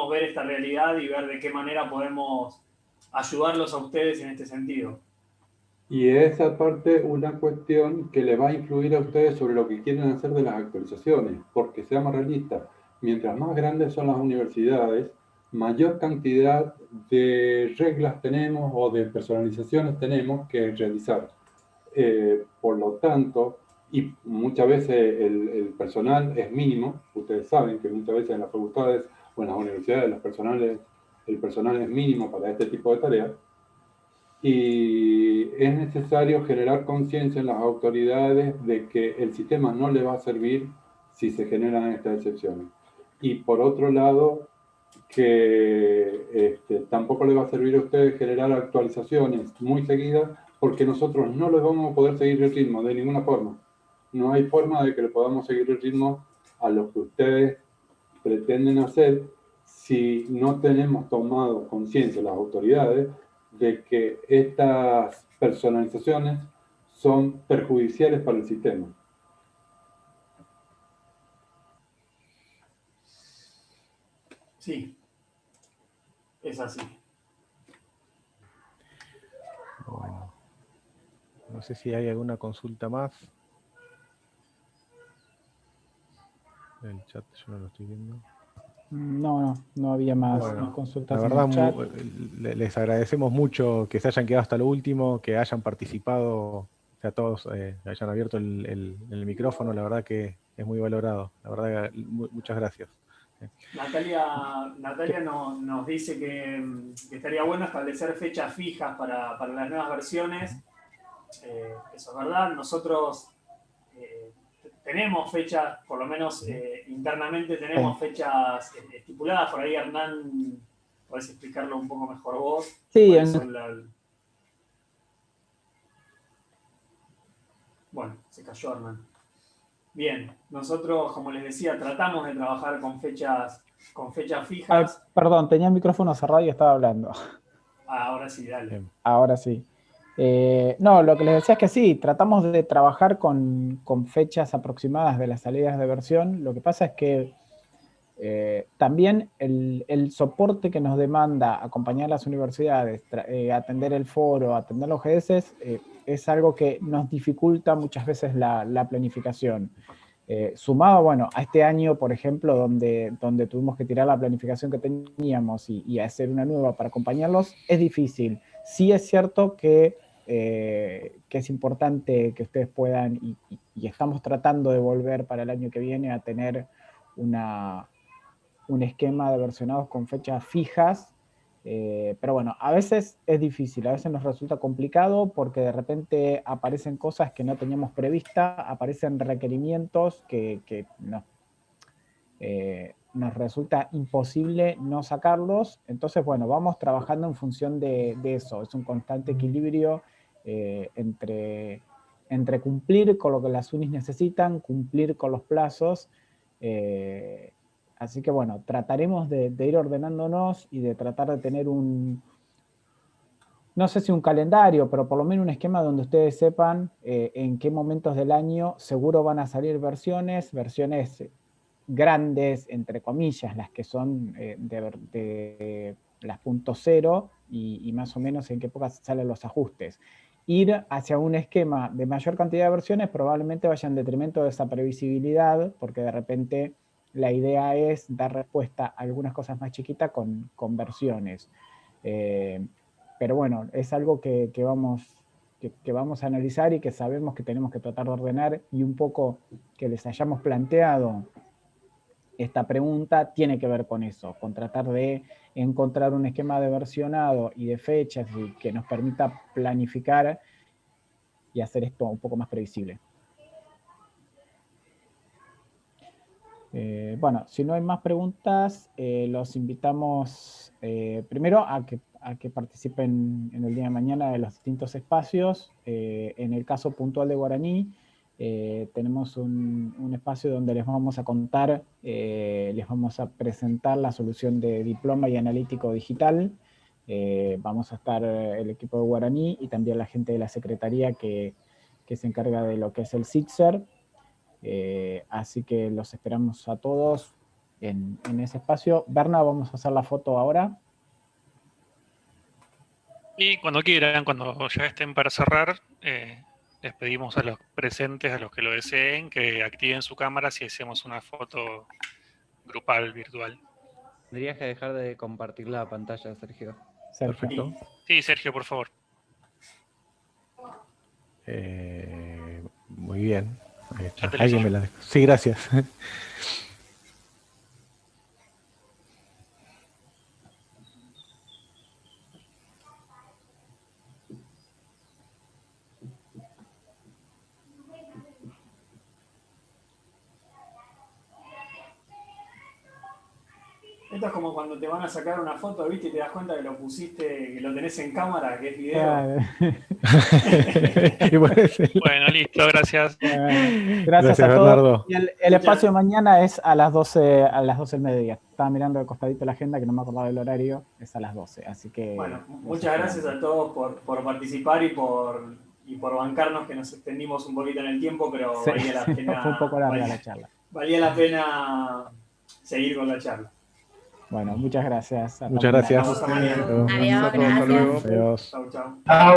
ver esta realidad y ver de qué manera podemos ayudarlos a ustedes en este sentido. Y es aparte una cuestión que le va a influir a ustedes sobre lo que quieren hacer de las actualizaciones, porque seamos realistas, mientras más grandes son las universidades, mayor cantidad de reglas tenemos o de personalizaciones tenemos que realizar. Por lo tanto, y muchas veces el personal es mínimo, ustedes saben que muchas veces en las facultades o en las universidades el personal es mínimo para este tipo de tareas, y es necesario generar conciencia en las autoridades de que el sistema no le va a servir si se generan estas excepciones. Y por otro lado, que tampoco le va a servir a ustedes generar actualizaciones muy seguidas, porque nosotros no les vamos a poder seguir el ritmo de ninguna forma. No hay forma de que le podamos seguir el ritmo a lo que ustedes pretenden hacer si no tenemos tomado conciencia las autoridades de que estas personalizaciones son perjudiciales para el sistema. Sí, es así. Bueno, no sé si hay alguna consulta más. El chat yo no lo estoy viendo. No había más consultas. La verdad, les agradecemos mucho que se hayan quedado hasta lo último, que hayan participado, que a todos hayan abierto el micrófono. La verdad que es muy valorado. La verdad, muchas gracias. Natalia nos dice que estaría bueno establecer fechas fijas para las nuevas versiones. Eso es verdad. Nosotros tenemos fechas, por lo menos internamente tenemos fechas estipuladas. Por ahí, Hernán, podés explicarlo un poco mejor vos. Sí, Bueno, se cayó Hernán. Bien, nosotros, como les decía, tratamos de trabajar con fechas fijas. Perdón, tenía el micrófono cerrado y estaba hablando. Ahora sí, dale. Ahora sí. No, lo que les decía es que sí, tratamos de trabajar con fechas aproximadas de las salidas de versión. Lo que pasa es que también el soporte que nos demanda acompañar a las universidades, atender el foro, atender los GDS, es algo que nos dificulta muchas veces la planificación. Sumado, bueno, a este año, por ejemplo, donde tuvimos que tirar la planificación que teníamos y hacer una nueva para acompañarlos, es difícil. Sí es cierto que es importante que ustedes puedan, y estamos tratando de volver para el año que viene a tener un esquema de versionados con fechas fijas, pero bueno, a veces es difícil, a veces nos resulta complicado porque de repente aparecen cosas que no teníamos prevista, aparecen requerimientos que nos resulta imposible no sacarlos. Entonces, bueno, vamos trabajando en función de eso. Es un constante equilibrio entre cumplir con lo que las unis necesitan, cumplir con los plazos. Así que, bueno, trataremos de ir ordenándonos y de tratar de tener no sé si un calendario, pero por lo menos un esquema donde ustedes sepan en qué momentos del año seguro van a salir versiones grandes, entre comillas, las que son de las .0 y más o menos en qué épocas salen los ajustes. Ir hacia un esquema de mayor cantidad de versiones probablemente vaya en detrimento de esa previsibilidad, porque de repente la idea es dar respuesta a algunas cosas más chiquitas con versiones. Pero bueno, es algo que vamos a analizar y que sabemos que tenemos que tratar de ordenar, y un poco que les hayamos planteado esta pregunta tiene que ver con eso, con tratar de encontrar un esquema de versionado y de fechas y que nos permita planificar y hacer esto un poco más previsible. Bueno, si no hay más preguntas, los invitamos primero a que participen en el día de mañana de los distintos espacios. En el caso puntual de Guaraní, tenemos un espacio donde les vamos a contar, les vamos a presentar la solución de diploma y analítico digital. Vamos a estar el equipo de Guaraní y también la gente de la secretaría que se encarga de lo que es el CITSER. Así que los esperamos a todos en ese espacio. Berna, vamos a hacer la foto ahora. Y cuando quieran, cuando ya estén para cerrar, les pedimos a los presentes, a los que lo deseen, que activen su cámara si hacemos una foto grupal virtual. Tendrías que dejar de compartir la pantalla, Sergio. Perfecto. Sí, Sergio, por favor. Muy bien. Ahí está. Alguien me la dejó. Sí, gracias. Esto es como cuando te van a sacar una foto, ¿viste? Y te das cuenta que lo pusiste, que lo tenés en cámara, que es video. Bueno, listo, gracias. Gracias a todos. Bernardo. Y el espacio de mañana es a las 12 del mediodía. Estaba mirando de costadito la agenda, que no me acordaba del horario, es a las 12. Así que. Bueno, muchas gracias a todos por participar y por bancarnos, que nos extendimos un poquito en el tiempo, pero sí, valía la pena. Fue un poco larga la charla. Valía la pena seguir con la charla. Bueno, muchas gracias. Muchas gracias. Hasta mañana. Adiós, gracias. Adiós. Chau, chau.